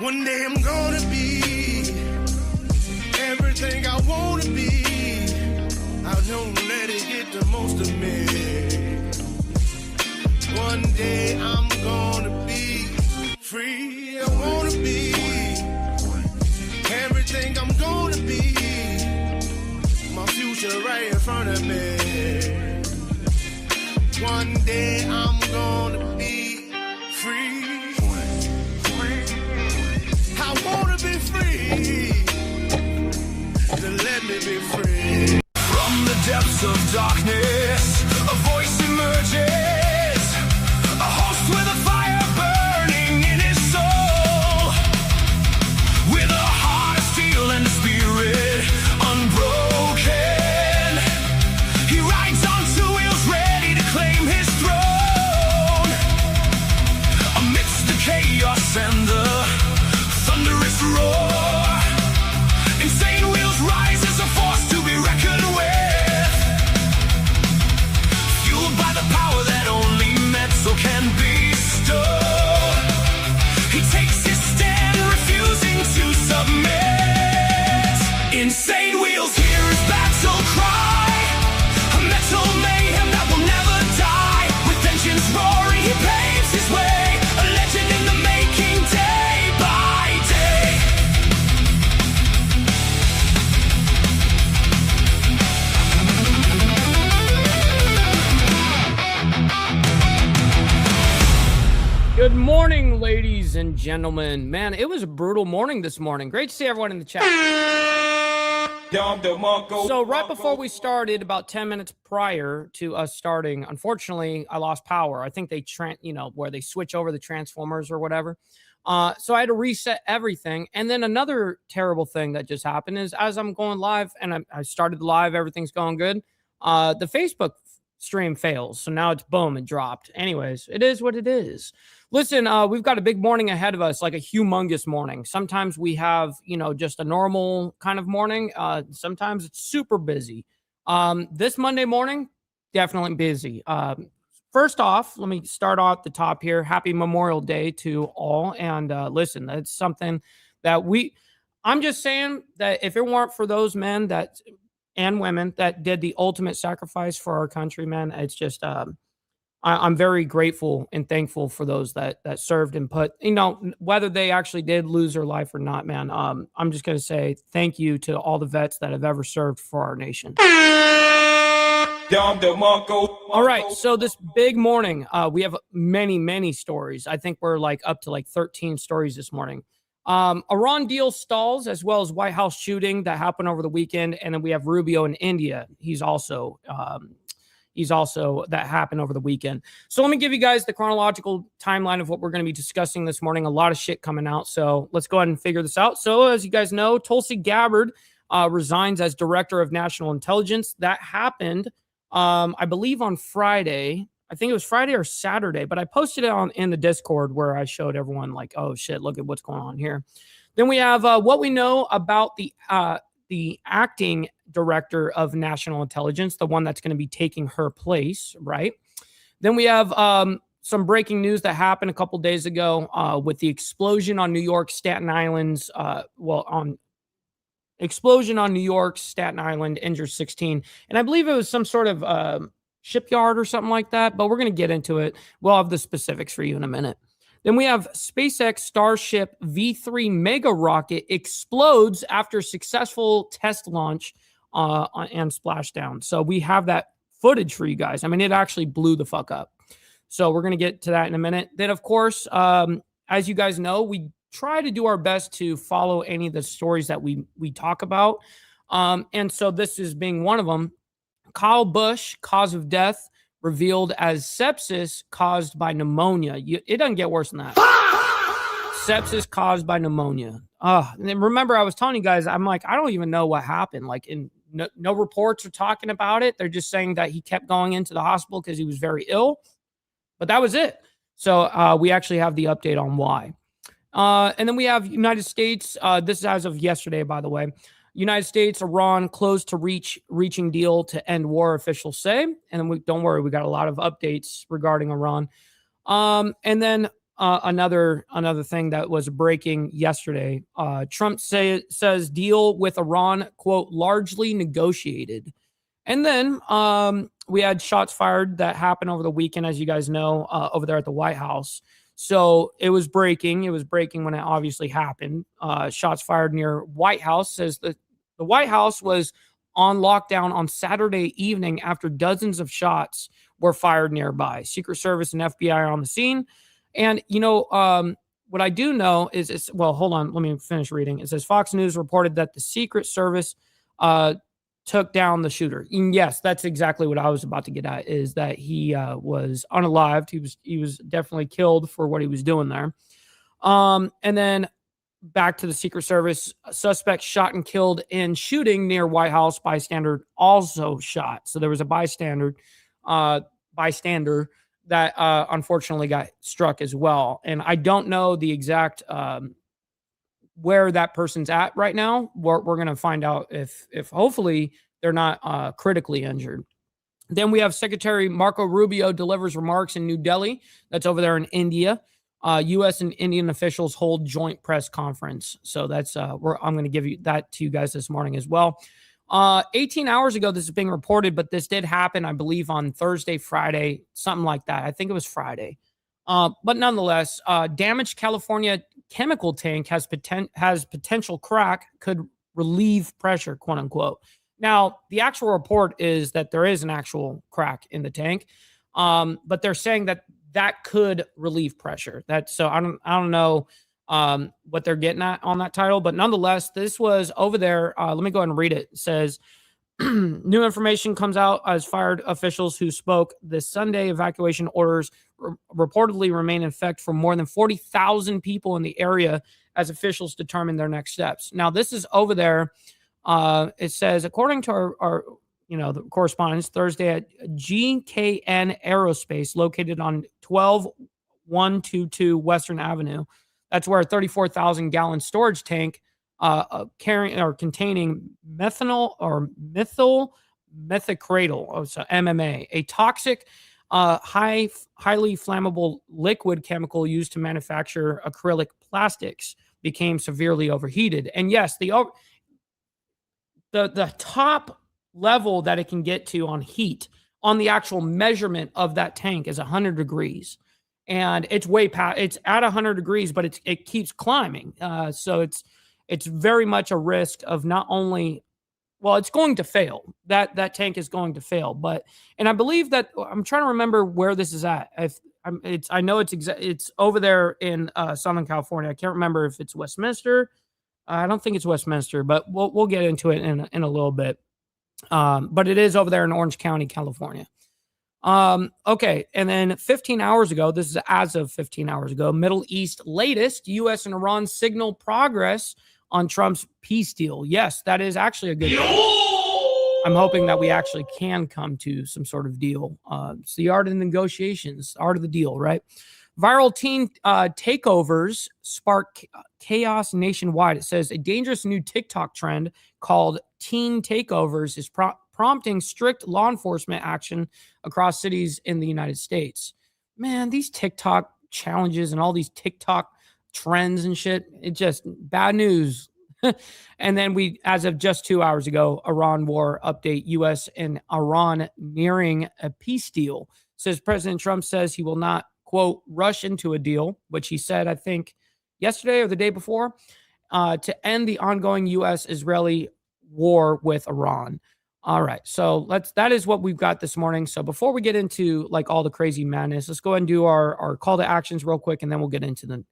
One day I'm gonna be everything I wanna be. I don't let it get the most of me. One day I'm gonna be free. I wanna be everything I'm gonna be. My future right in front of me. One day I'm gonna be free. I wanna be free. To let me be free. From the depths of darkness, a voice emerges. A host with a fire burning in his soul. With a heart of steel and a spirit unbroken. He rides on two wheels ready to claim his throne. Amidst the chaos and the thunderous roar, insane wheels rise as a force to be reckoned with. Fueled by the power that only metal can bestow. He takes his stand, refusing to submit. Insane wheels hear his battle cry. A metal mayhem that will never die. With engines roaring, he paves his way. A legend in the making, day by day. Good morning, ladies and gentlemen. Man, it was a brutal morning this morning. Great to see everyone in the chat. So right before we started, about 10 minutes prior to us starting, unfortunately, I lost power. I think they, where they switch over the transformers or whatever. So I had to reset everything. And then another terrible thing that just happened is as I'm going live and I started live, everything's going good. The Facebook stream fails. So now it's boom, it dropped. Anyways, it is what it is. Listen, we've got a big morning ahead of us, like a humongous morning. Sometimes we have, just a normal kind of morning. Sometimes it's super busy. This Monday morning, definitely busy. First off, let me start off the top here. Happy Memorial Day to all. And listen, that's something that I'm just saying that if it weren't for those men and women that did the ultimate sacrifice for our country, man, it's just, I'm very grateful and thankful for those that served and put, whether they actually did lose their life or not, man. I'm just going to say thank you to all the vets that have ever served for our nation. All right, so this big morning, we have many, many stories. I think we're up to 13 stories this morning. Iran deal stalls, as well as White House shooting that happened over the weekend. And then we have Rubio in India. He's also that happened over the weekend. So let me give you guys the chronological timeline of what we're going to be discussing this morning. A lot of shit coming out. So let's go ahead and figure this out. So as you guys know, Tulsi Gabbard resigns as director of national intelligence. That happened, I believe, on Friday. I think it was Friday or Saturday, but I posted it in the Discord where I showed everyone oh shit, look at what's going on here. Then we have what we know about the acting director of national intelligence, the one that's going to be taking her place, right? Then we have some breaking news that happened a couple days ago with the explosion on New York, Staten Island's, explosion on New York, Staten Island, injured 16. And I believe it was some sort of shipyard or something like that, but we're going to get into it. We'll have the specifics for you in a minute. Then we have SpaceX Starship V3 mega rocket explodes after successful test launch and splashdown. So we have that footage for you guys. I mean, it actually blew the fuck up. So we're going to get to that in a minute. Then, of course, as you guys know, we try to do our best to follow any of the stories that we talk about. And so this is being one of them. Kyle Busch, cause of death revealed as sepsis caused by pneumonia. It doesn't get worse than that. Sepsis caused by pneumonia. And then remember, I was telling you guys, I'm I don't even know what happened. No reports are talking about it. They're just saying that he kept going into the hospital because he was very ill. But that was it. So we actually have the update on why. And then we have United States. This is as of yesterday, by the way. United States, Iran close to reaching deal to end war, officials say. And then don't worry, we got a lot of updates regarding Iran. And then another thing that was breaking yesterday. Trump says deal with Iran, quote, largely negotiated. And then we had shots fired that happened over the weekend, as you guys know, over there at the White House. So it was breaking. It was breaking when it obviously happened. Shots fired near White House. Says that the White House was on lockdown on Saturday evening after dozens of shots were fired nearby. Secret Service and FBI are on the scene. And, what I do know is, well, hold on. Let me finish reading. It says Fox News reported that the Secret Service took down the shooter. And yes, that's exactly what I was about to get at, is that he was unalived. He was definitely killed for what he was doing there. And then back to the Secret Service, a suspect shot and killed in shooting near White House. Bystander also shot. So there was a bystander that unfortunately got struck as well. And I don't know the exact where that person's at right now. We're going to find out if hopefully they're not critically injured. Then we have Secretary Marco Rubio delivers remarks in New Delhi. That's over there in India. U.S. and Indian officials hold joint press conference. So that's I'm going to give you that to you guys this morning as well. 18 hours ago, this is being reported, but this did happen, I believe, on Thursday, Friday, something like that. I think it was Friday. But nonetheless, damaged California chemical tank has potential crack, could relieve pressure, quote unquote. Now, the actual report is that there is an actual crack in the tank, but they're saying that could relieve pressure. So I don't know what they're getting at on that title, but nonetheless, this was over there. Let me go ahead and read it. It says, new information comes out as fired officials who spoke this Sunday. Evacuation orders reportedly remain in effect for more than 40,000 people in the area as officials determine their next steps. Now, this is over there. It says, according to our the correspondence, Thursday at GKN Aerospace, located on 12122 Western Avenue. That's where a 34,000 gallon storage tank containing methanol or methyl methacradal, so MMA, a toxic, highly flammable liquid chemical used to manufacture acrylic plastics, became severely overheated. And yes, the top level that it can get to on heat on the actual measurement of that tank is 100 degrees. And it's way past, it's at 100 degrees, but it keeps climbing. So it's very much a risk of not only, well, it's going to fail. That tank is going to fail. And I believe that, I'm trying to remember where this is at. I know it's over there in Southern California. I can't remember if it's Westminster. I don't think it's Westminster, but we'll get into it in a little bit. But it is over there in Orange County, California. Okay. And then 15 hours ago, this is as of 15 hours ago, Middle East latest, U.S. and Iran signal progress on Trump's peace deal. Yes, that is actually a good thing. I'm hoping that we actually can come to some sort of deal. It's the art of the negotiations, art of the deal, right? Viral teen takeovers spark chaos nationwide. It says a dangerous new TikTok trend called teen takeovers is prompting strict law enforcement action across cities in the United States. Man, these TikTok challenges and all these TikTok trends and shit, it's just bad news. And then as of just 2 hours ago, Iran war update, U.S. and Iran nearing a peace deal. Says President Trump says he will not, quote, rush into a deal, which he said, I think, yesterday or the day before, to end the ongoing U.S.-Israeli war with Iran. All right, so that is what we've got this morning. So before we get into like all the crazy madness, let's go ahead and do our call to actions real quick, and then we'll get into the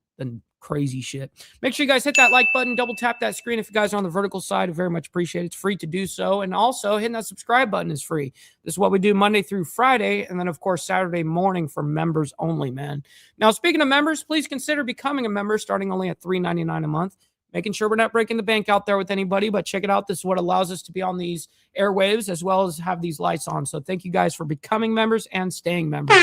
crazy shit. Make sure you guys hit that like button, double tap that screen if you guys are on the vertical side. I very much appreciate it. It's free to do so. And also hitting that subscribe button is free. This is what we do Monday through Friday, and then of course Saturday morning for members only, man. Now, speaking of members, please consider becoming a member starting only at $3.99 a month. Making sure we're not breaking the bank out there with anybody, but check it out. This is what allows us to be on these airwaves as well as have these lights on. So thank you guys for becoming members and staying members.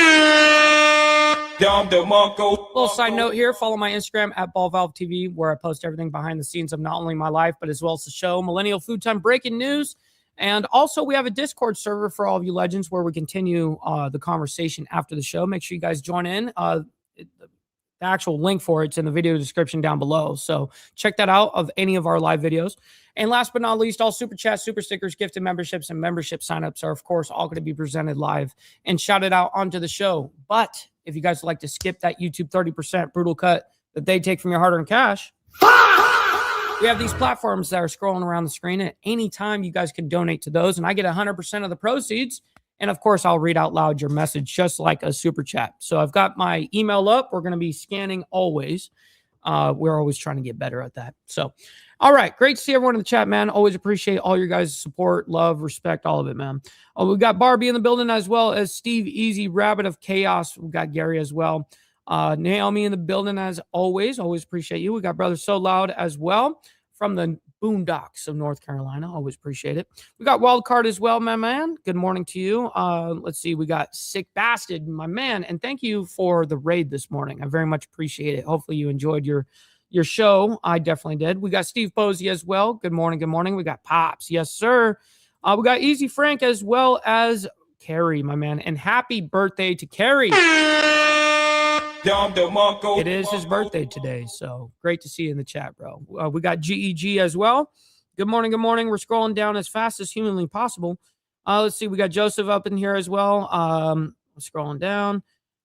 Little side note here, follow my Instagram at BallValveTV, where I post everything behind the scenes of not only my life, but as well as the show, Millennial Food Time Breaking News. And also we have a Discord server for all of you legends where we continue the conversation after the show. Make sure you guys join in. the actual link for it's in the video description down below. So check that out of any of our live videos. And last but not least, all super chats, super stickers, gifted memberships, and membership signups are, of course, all going to be presented live and shouted out onto the show. But if you guys would like to skip that YouTube 30% brutal cut that they take from your hard-earned cash, we have these platforms that are scrolling around the screen. At any time, you guys can donate to those, and I get 100% of the proceeds. And of course, I'll read out loud your message just like a super chat. So I've got my email up. We're going to be scanning always. We're always trying to get better at that. So, all right. Great to see everyone in the chat, man. Always appreciate all your guys' support, love, respect, all of it, man. We got Barbie in the building as well as Steve Easy, Rabbit of Chaos. We got Gary as well. Naomi in the building as always. Always appreciate you. We got Brother So Loud as well from the boondocks of North Carolina. Always appreciate it. We got Wildcard as well, my man. Good morning to you. Let's see. We got Sick Bastard, my man. And thank you for the raid this morning. I very much appreciate it. Hopefully you enjoyed your show. I definitely did. We got Steve Posey as well. Good morning. Good morning. We got Pops. Yes, sir. We got Easy Frank as well as Carrie, my man. And happy birthday to Carrie. It is his birthday today, so great to see you in the chat, bro. We got GEG as well. Good morning, good morning. We're scrolling down as fast as humanly possible. Let's see. We got Joseph up in here as well. Scrolling down.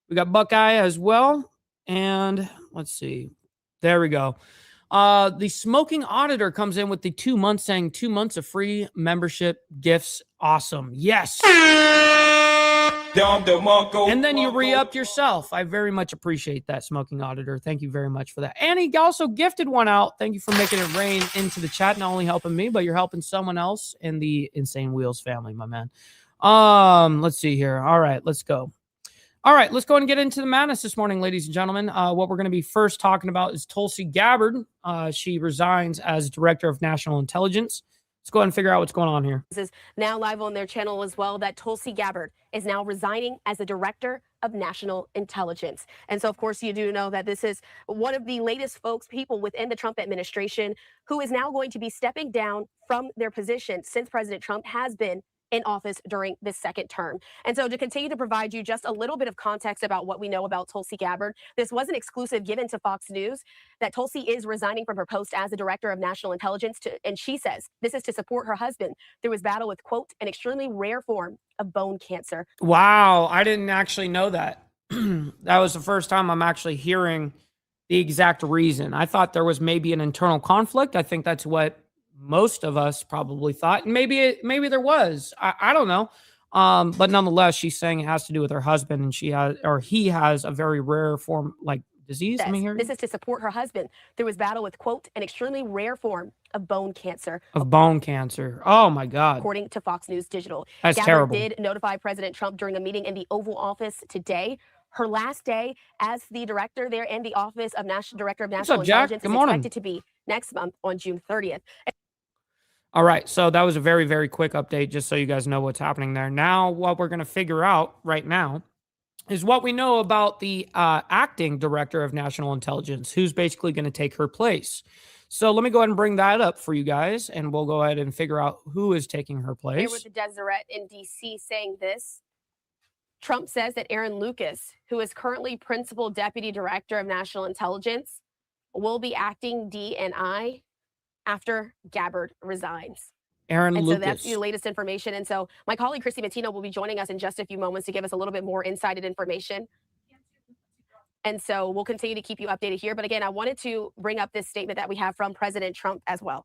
We got Buckeye as well. And let's see. There we go. The Smoking Auditor comes in with the 2 months saying 2 months of free membership gifts. Awesome. Yes. And then you re-upped yourself. I very much appreciate that, Smoking Auditor. Thank you very much for that. And he also gifted one out. Thank you for making it rain into the chat. Not only helping me, but you're helping someone else in the Insane Wheels family, my man. Let's see here. All right, let's go. All right, let's go and get into the madness this morning, ladies and gentlemen. What we're going to be first talking about is Tulsi Gabbard. She resigns as Director of National Intelligence. Let's go ahead and figure out what's going on here. This is now live on their channel as well, that Tulsi Gabbard is now resigning as the Director of National Intelligence. And so, of course, you do know that this is one of the latest people within the Trump administration who is now going to be stepping down from their position since President Trump has been in office during this second term. And so to continue to provide you just a little bit of context about what we know about Tulsi Gabbard, this was an exclusive given to Fox News that Tulsi is resigning from her post as the Director of National Intelligence. And she says this is to support her husband through his battle with, quote, an extremely rare form of bone cancer. Wow, I didn't actually know that. That was the first time I'm actually hearing the exact reason. I thought there was maybe an internal conflict. I think that's what most of us probably thought. And maybe there was. I don't know. But nonetheless, she's saying it has to do with her husband, and he has a very rare form, like disease. This is to support her husband through his battle with, quote, an extremely rare form of bone cancer. Oh my God. According to Fox News Digital. That's Gabbard terrible. did notify President Trump during a meeting in the Oval Office today. Her last day as the director there in the Office of Director of National Intelligence is expected to be next month on June 30th. All right, so that was a very, very quick update, just so you guys know what's happening there. Now, what we're going to figure out right now is what we know about the acting Director of National Intelligence, who's basically going to take her place. So let me go ahead and bring that up for you guys, and we'll go ahead and figure out who is taking her place. Here with the Deseret in D.C. saying this. Trump says that Aaron Lucas, who is currently Principal Deputy Director of National Intelligence, will be acting DNI after Gabbard resigns. Aaron Lucas. So that's the latest information. And so my colleague Christy Matino will be joining us in just a few moments to give us a little bit more insighted information. And so we'll continue to keep you updated here. But again, I wanted to bring up this statement that we have from President Trump as well.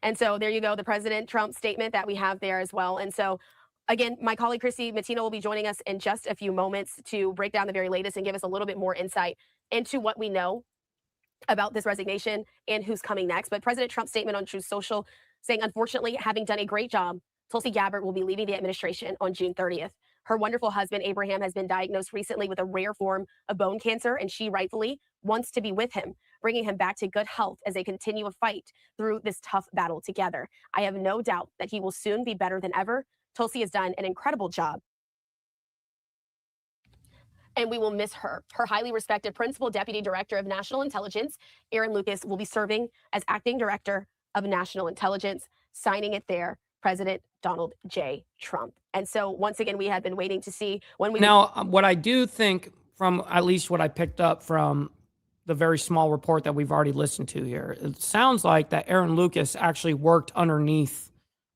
And so there you go, the President Trump statement that we have there as well. And so again, my colleague Christy Matino will be joining us in just a few moments to break down the very latest and give us a little bit more insight into what we know about this resignation and who's coming next. But President Trump's statement on Truth Social saying, unfortunately, having done a great job, Tulsi Gabbard will be leaving the administration on June 30th. Her wonderful husband, Abraham, has been diagnosed recently with a rare form of bone cancer, and she rightfully wants to be with him, bringing him back to good health as they continue a fight through this tough battle together. I have no doubt that he will soon be better than ever. Tulsi has done an incredible job, and we will miss her. Her highly respected Principal Deputy Director of National Intelligence, Aaron Lucas, will be serving as Acting Director of National Intelligence, signing it there, President Donald J. Trump. And so once again, we had been waiting to see when we... Now, what I do think from at least what I picked up from the very small report that we've already listened to here, it sounds like that Aaron Lucas actually worked underneath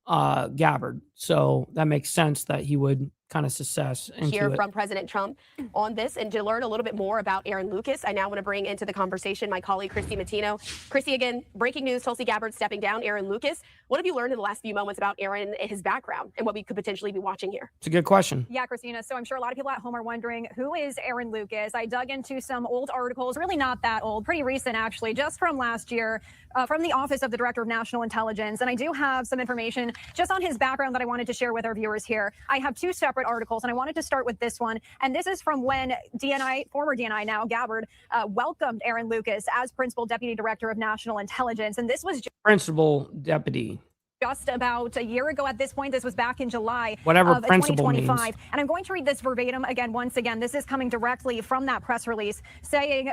Gabbard. So that makes sense that he would kind of success into hear it. from President Trump on this. And to learn a little bit more about Aaron Lucas, I now want to bring into the conversation my colleague, Christy Matino. Christy, again, breaking news, Tulsi Gabbard stepping down, Aaron Lucas. What have you learned in the last few moments about Aaron and his background and what we could potentially be watching here? It's a good question. Yeah, Christina. So I'm sure a lot of people at home are wondering, who is Aaron Lucas? I dug into some old articles, really not that old, pretty recent actually, just from last year, from the Office of the Director of National Intelligence. And I do have some information just on his background that I wanted to share with our viewers here. I have two separate articles, and I wanted to start with this one. And this is from when DNI, former DNI now, Gabbard, welcomed Aaron Lucas as Principal Deputy Director of National Intelligence. And this was Principal Deputy. Just about a year ago at this point. This was back in July Whatever of principal 2025. means. And I'm going to read this verbatim again, once again. This is coming directly from that press release saying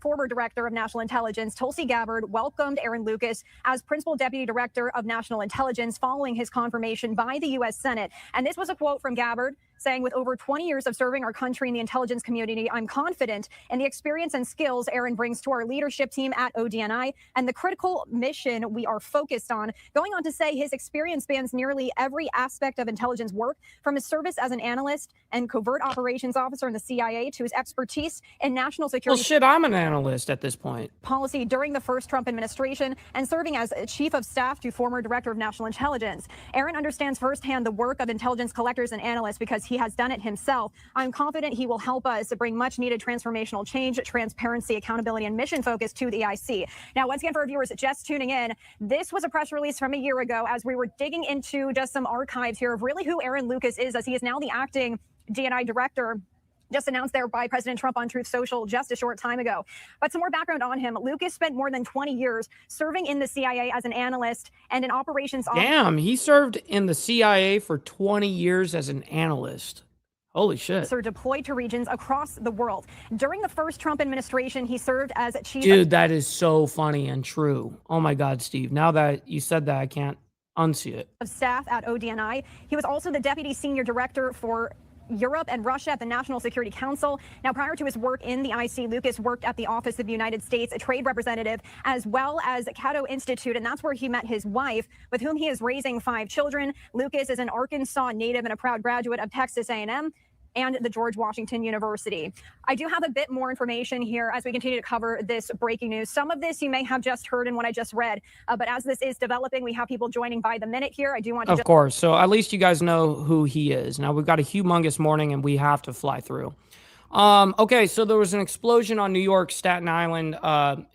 former Director of National Intelligence, Tulsi Gabbard, welcomed Aaron Lucas as Principal Deputy Director of National Intelligence following his confirmation by the U.S. Senate. And this was a quote from Gabbard saying, with over 20 years of serving our country in the intelligence community, I'm confident in the experience and skills Aaron brings to our leadership team at ODNI and the critical mission we are focused on. Going on to say his experience spans nearly every aspect of intelligence work, from his service as an analyst and covert operations officer in the CIA to his expertise in national security. Well, shit, I'm an analyst at this point. Policy during the first Trump administration and serving as chief of staff to former Director of National Intelligence. Aaron understands firsthand the work of intelligence collectors and analysts because he has done it himself. I'm confident he will help us to bring much needed transformational change, transparency, accountability, and mission focus to the IC. Now, once again, for our viewers just tuning in, this was a press release from a year ago as we were digging into just some archives here of really who Aaron Lucas is, as he is now the acting DNI director, just announced there by President Trump on Truth Social just a short time ago. But some more background on him. Lucas spent more than 20 years serving in the CIA as an analyst and an operations officer. Damn, he served in the CIA for 20 years as an analyst. Holy shit. Deployed to regions across the world. During the first Trump administration, he served as chief. Dude, that is so funny and true. Oh my God, Steve. Now that you said that, I can't unsee it. Of staff at ODNI. He was also the deputy senior director for Europe and Russia at the National Security Council. Now, prior to his work in the IC, Lucas worked at the Office of the United States Trade Representative, as well as Cato Institute, and that's where he met his wife, with whom he is raising 5 children. Lucas is an Arkansas native and a proud graduate of Texas A&M and the George Washington University. I do have a bit more information here as we continue to cover this breaking news. Some of this you may have just heard in what I just read, but as this is developing, we have people joining by the minute here. I do want to— Of course. So at least you guys know who he is. Now, we've got a humongous morning and we have to fly through. Okay, so there was an explosion on New York, Staten Island,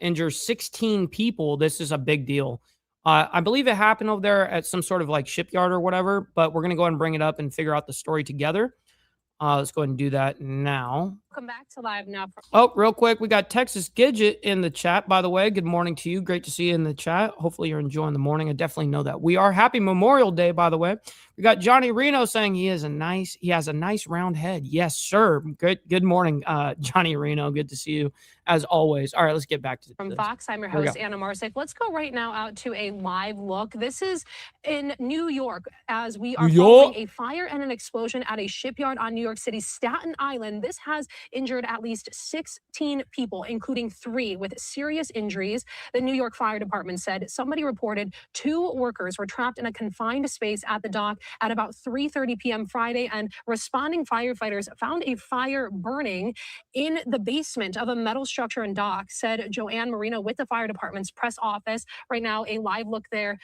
injures 16 people. This is a big deal. I believe it happened over there at some sort of like shipyard or whatever, but we're going to go ahead and bring it up and figure out the story together. Let's go ahead and do that now. Welcome back to Live Now. Oh, real quick, we got Texas Gidget in the chat, by the way. Good morning to you. Great to see you in the chat. Hopefully you're enjoying the morning. I definitely know that we are. Happy Memorial Day, by the way. We got Johnny Reno saying he has a nice round head. Yes, sir. Good morning, Johnny Reno. Good to see you as always. All right, let's get back to From this. Fox, I'm your host, Anna Marsik. Let's go right now out to a live look. This is in New York as we are following a fire and an explosion at a shipyard on New York City's Staten Island. This has injured at least 16 people, including 3 with serious injuries. The New York Fire Department said somebody reported 2 workers were trapped in a confined space at the dock at about 3:30 p.m. Friday, and responding firefighters found a fire burning in the basement of a metal structure and dock, said Joanne Marino with the fire department's press office. Right now, a live look there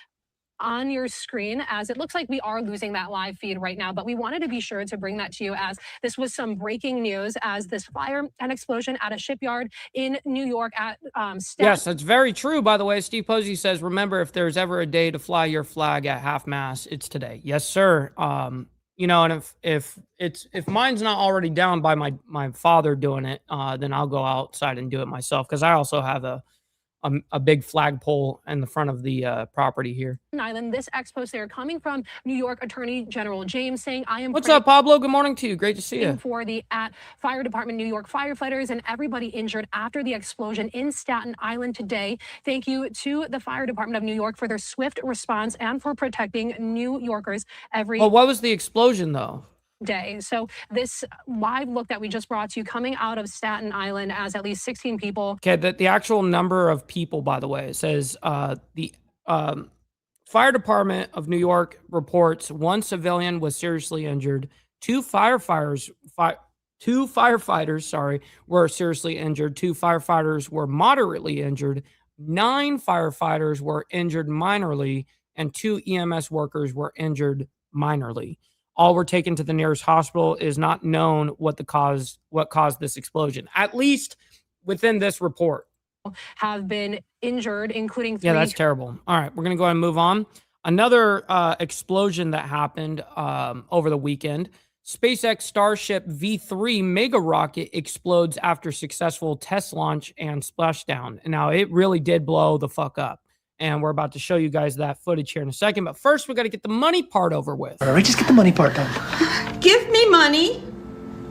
on your screen, as it looks like we are losing that live feed right now, but we wanted to be sure to bring that to you as this was some breaking news as this fire and explosion at a shipyard in New York at Yes, that's very true, by the way. Steve Posey says, remember, if there's ever a day to fly your flag at half mast, it's today. Yes, sir. You know, and if mine's not already down by my father doing it, then I'll go outside and do it myself, because I also have a big flagpole in the front of the property here. Island. This expose there coming from New York Attorney General James saying, I am— What's up, Pablo? Good morning to you. Great to see you. For the Fire Department New York firefighters and everybody injured after the explosion in Staten Island today. Thank you to the Fire Department of New York for their swift response and for protecting New Yorkers every— Well, what was the explosion, though? day. So this live look that we just brought to you coming out of Staten Island as at least 16 people. Okay, the actual number of people, by the way, it says the Fire Department of New York reports 1 civilian was seriously injured, 2 firefighters were seriously injured, 2 firefighters were moderately injured, 9 firefighters were injured minorly, and 2 EMS workers were injured minorly. All were taken to the nearest hospital. It is not known what caused this explosion, at least within this report. Have been injured, including 3. Yeah, that's terrible. All right, we're going to go ahead and move on. Another explosion that happened over the weekend. SpaceX Starship V3 mega rocket explodes after successful test launch and splashdown. And now it really did blow the fuck up. And we're about to show you guys that footage here in a second. But first, we got to get the money part over with. All right, just get the money part done. Give me money.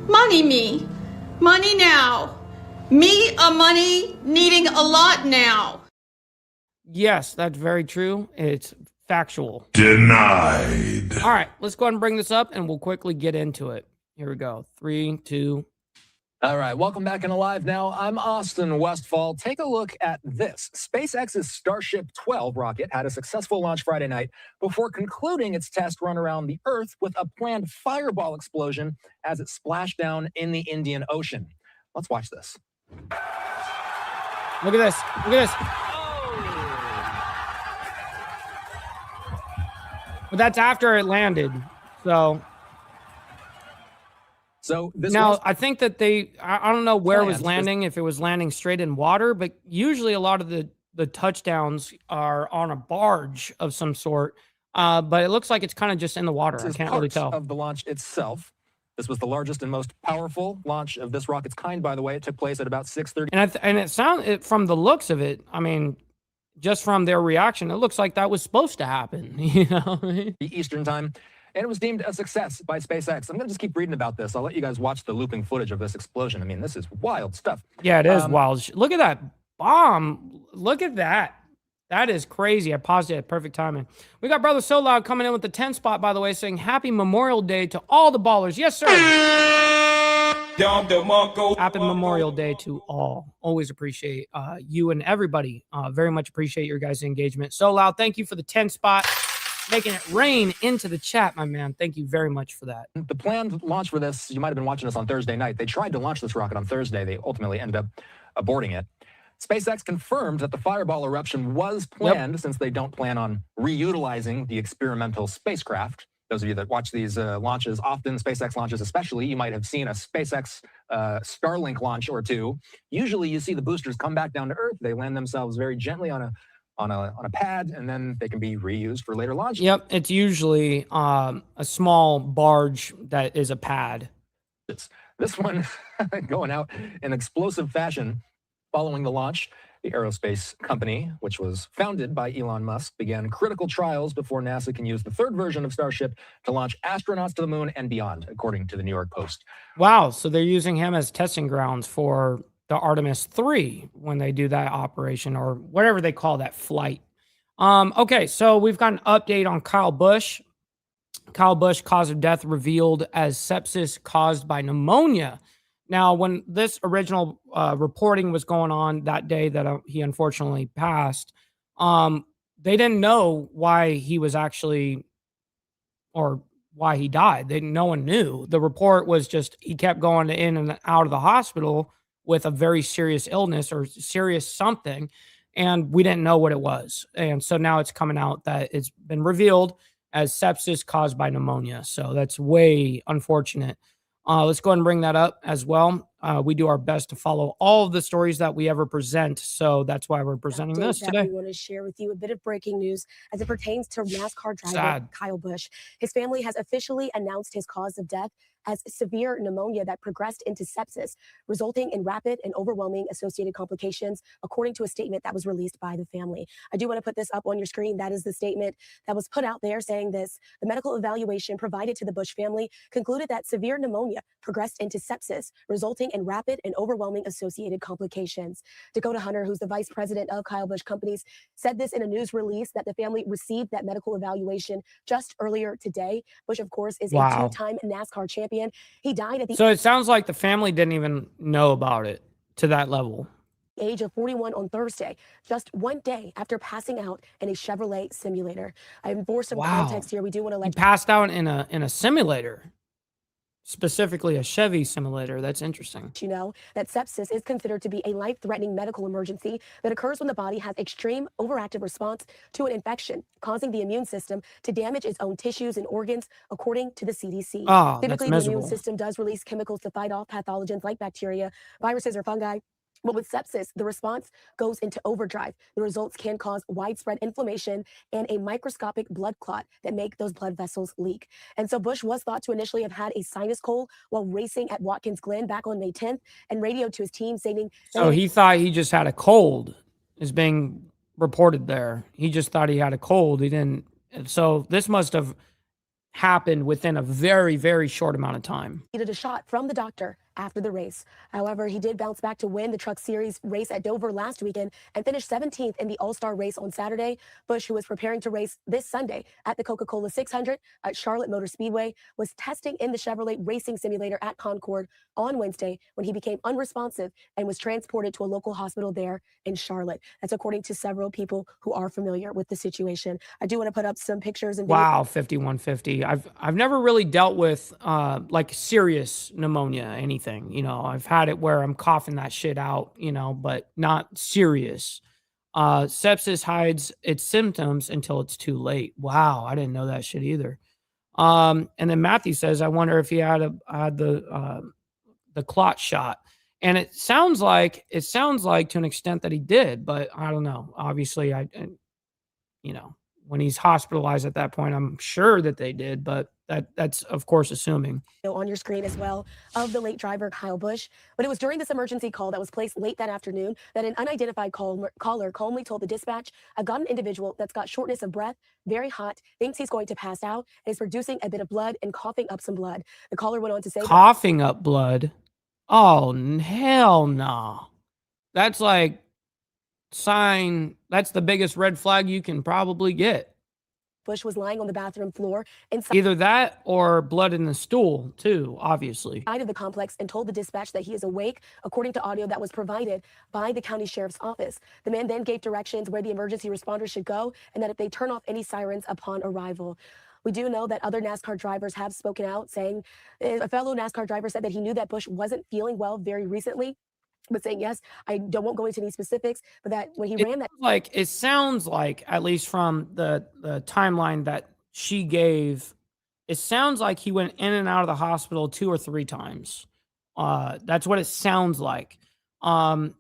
Money me. Money now. Me a money needing a lot now. Yes, that's very true. It's factual. Denied. All right, let's go ahead and bring this up and we'll quickly get into it. Here we go. 3, 2. All right, welcome back in Alive Now. I'm Austin Westfall. Take a look at this. SpaceX's Starship 12 rocket had a successful launch Friday night before concluding its test run around the Earth with a planned fireball explosion as it splashed down in the Indian Ocean. Let's watch this. Look at this. Look at this. But that's after it landed. So this now I think that I don't know where it was planned. landing, if it was landing straight in water, but usually a lot of the touchdowns are on a barge of some sort. But it looks like it's kind of just in the water. I can't really tell. Of the launch itself. This was the largest and most powerful launch of this rocket's kind, by the way. It took place at about 6:30. And it sounds, from the looks of it, I mean, just from their reaction, it looks like that was supposed to happen. You know, Eastern time. And it was deemed a success by SpaceX. I'm going to just keep reading about this. I'll let you guys watch the looping footage of this explosion. I mean, this is wild stuff. Yeah, it is wild. Look at that bomb. Look at that. That is crazy. I paused it at perfect timing. We got Brother So Loud coming in with the 10 spot, by the way, saying Happy Memorial Day to all the ballers. Yes, sir. Happy Memorial Day to all. Always appreciate you and everybody. Very much appreciate your guys' engagement. So Loud, thank you for the 10 spot. Making it rain into the chat, my man. Thank you very much for that. The planned launch for this, you might have been watching this on Thursday night. They tried to launch this rocket on Thursday. They ultimately ended up aborting it. SpaceX confirmed that the fireball eruption was planned since they don't plan on reutilizing the experimental spacecraft. Those of you that watch these launches, often SpaceX launches especially, you might have seen a SpaceX Starlink launch or two. Usually you see the boosters come back down to Earth. They land themselves very gently on a pad, and then they can be reused for later launch. Yep, it's usually a small barge that is a pad. This one going out in explosive fashion following the launch. The aerospace company, which was founded by Elon Musk, began critical trials before NASA can use the third version of Starship to launch astronauts to the moon and beyond, according to the New York Post. Wow, so they're using him as testing grounds for the Artemis 3 when they do that operation or whatever they call that flight. Okay, so we've got an update on Kyle Busch. Kyle Busch, cause of death revealed as sepsis caused by pneumonia. Now, when this original reporting was going on that day that he unfortunately passed, they didn't know why he was actually, or why he died. No one knew. The report was just he kept going in and out of the hospital with a very serious illness or serious something, and we didn't know what it was. And so now it's coming out that it's been revealed as sepsis caused by pneumonia. So that's way unfortunate. Let's go ahead and bring that up as well. We do our best to follow all of the stories that we ever present. So that's why we're presenting this today. We want to share with you a bit of breaking news as it pertains to NASCAR driver Kyle Busch. His family has officially announced his cause of death as severe pneumonia that progressed into sepsis, resulting in rapid and overwhelming associated complications, according to a statement that was released by the family. I do want to put this up on your screen. That is the statement that was put out there saying this. The medical evaluation provided to the Bush family concluded that severe pneumonia progressed into sepsis, resulting in rapid and overwhelming associated complications. Dakota Hunter, who's the vice president of Kyle Busch Companies, said this in a news release that the family received that medical evaluation just earlier today. Busch, of course, is a two-time NASCAR champion. He died at the So it sounds like the family didn't even know about it to that level. Age of 41 on Thursday, just one day after passing out in a Chevrolet simulator. For some context here, we do want to let he passed out in a simulator, specifically a Chevy simulator. That's interesting. you know that sepsis is considered to be a life-threatening medical emergency that occurs when the body has extreme overactive response to an infection, causing the immune system to damage its own tissues and organs, according to the CDC. Oh, Typically, that's the immune miserable. system does release chemicals to fight off pathogens like bacteria, viruses, or fungi. But with sepsis, the response goes into overdrive. The results can cause widespread inflammation and a microscopic blood clot that make those blood vessels leak. And so Busch was thought to initially have had a sinus cold while racing at Watkins Glen back on May 10th and radioed to his team saying... So he thought he just had a cold, is being reported there. He just thought he had a cold. He didn't. So this must have happened within a very, very short amount of time. Needed a shot from the doctor after the race. However, he did bounce back to win the Truck Series race at Dover last weekend and finished 17th in the All-Star race on Saturday. Busch, who was preparing to race this Sunday at the Coca-Cola 600 at Charlotte Motor Speedway, was testing in the Chevrolet racing simulator at Concord on Wednesday when he became unresponsive and was transported to a local hospital there in Charlotte. That's according to several people who are familiar with the situation. I do want to put up some pictures and videos. Wow, 5150. I've never really dealt with like serious pneumonia, anything. You know, I've had it where I'm coughing that shit out, you know, but not serious. Sepsis hides its symptoms until it's too late. Wow, I didn't know that shit either. And then Matthew says, I wonder if he had the clot shot. And it sounds like to an extent that he did, but I don't know. Obviously, you know, when he's hospitalized at that point, I'm sure that they did, but that's of course assuming. On your screen as well of the late driver Kyle Busch. But it was during this emergency call that was placed late that afternoon that an unidentified caller calmly told the dispatch, I've got an individual that's got shortness of breath, very hot, thinks he's going to pass out, and is producing a bit of blood and coughing up some blood. The caller went on to say, coughing up blood? Oh, hell no. That's like that's the biggest red flag you can probably get. Busch was lying on the bathroom floor inside either that or blood in the stool too, obviously. Of the complex, and told the dispatch that he is awake, according to audio that was provided by the county sheriff's office. The man then gave directions where the emergency responders should go and that if they turn off any sirens upon arrival. We do know that other NASCAR drivers have spoken out, saying a fellow NASCAR driver said that he knew that Busch wasn't feeling well very recently, but saying, yes, I won't go into any specifics, but that when he ran that... It sounds like, at least from the timeline that she gave, it sounds like he went in and out of the hospital 2 or 3 times. That's what it sounds like. And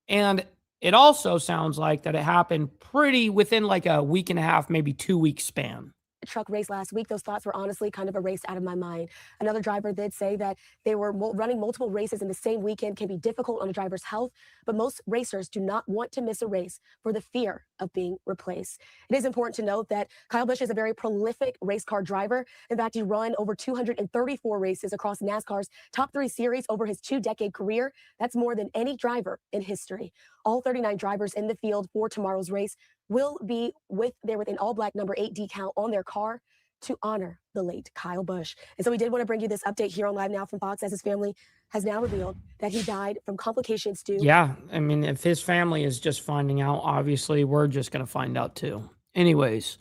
it also sounds like that it happened pretty within like a week and a half, maybe 2 week span. Truck race last week, those thoughts were honestly kind of erased out of my mind. Another driver did say that they were running multiple races in the same weekend can be difficult on a driver's health, but most racers do not want to miss a race for the fear of being replaced. It is important to note that Kyle Busch is a very prolific race car driver. In fact, he run over 234 races across NASCAR's top 3 series over his 2-decade career. That's more than any driver in history. All 39 drivers in the field for tomorrow's race will be with an all-black number 8 decal on their car to honor the late Kyle Busch. And so we did want to bring you this update here on Live Now from Fox, as his family has now revealed that he died from complications due... Yeah, I mean, if his family is just finding out, obviously we're just going to find out too. Anyways,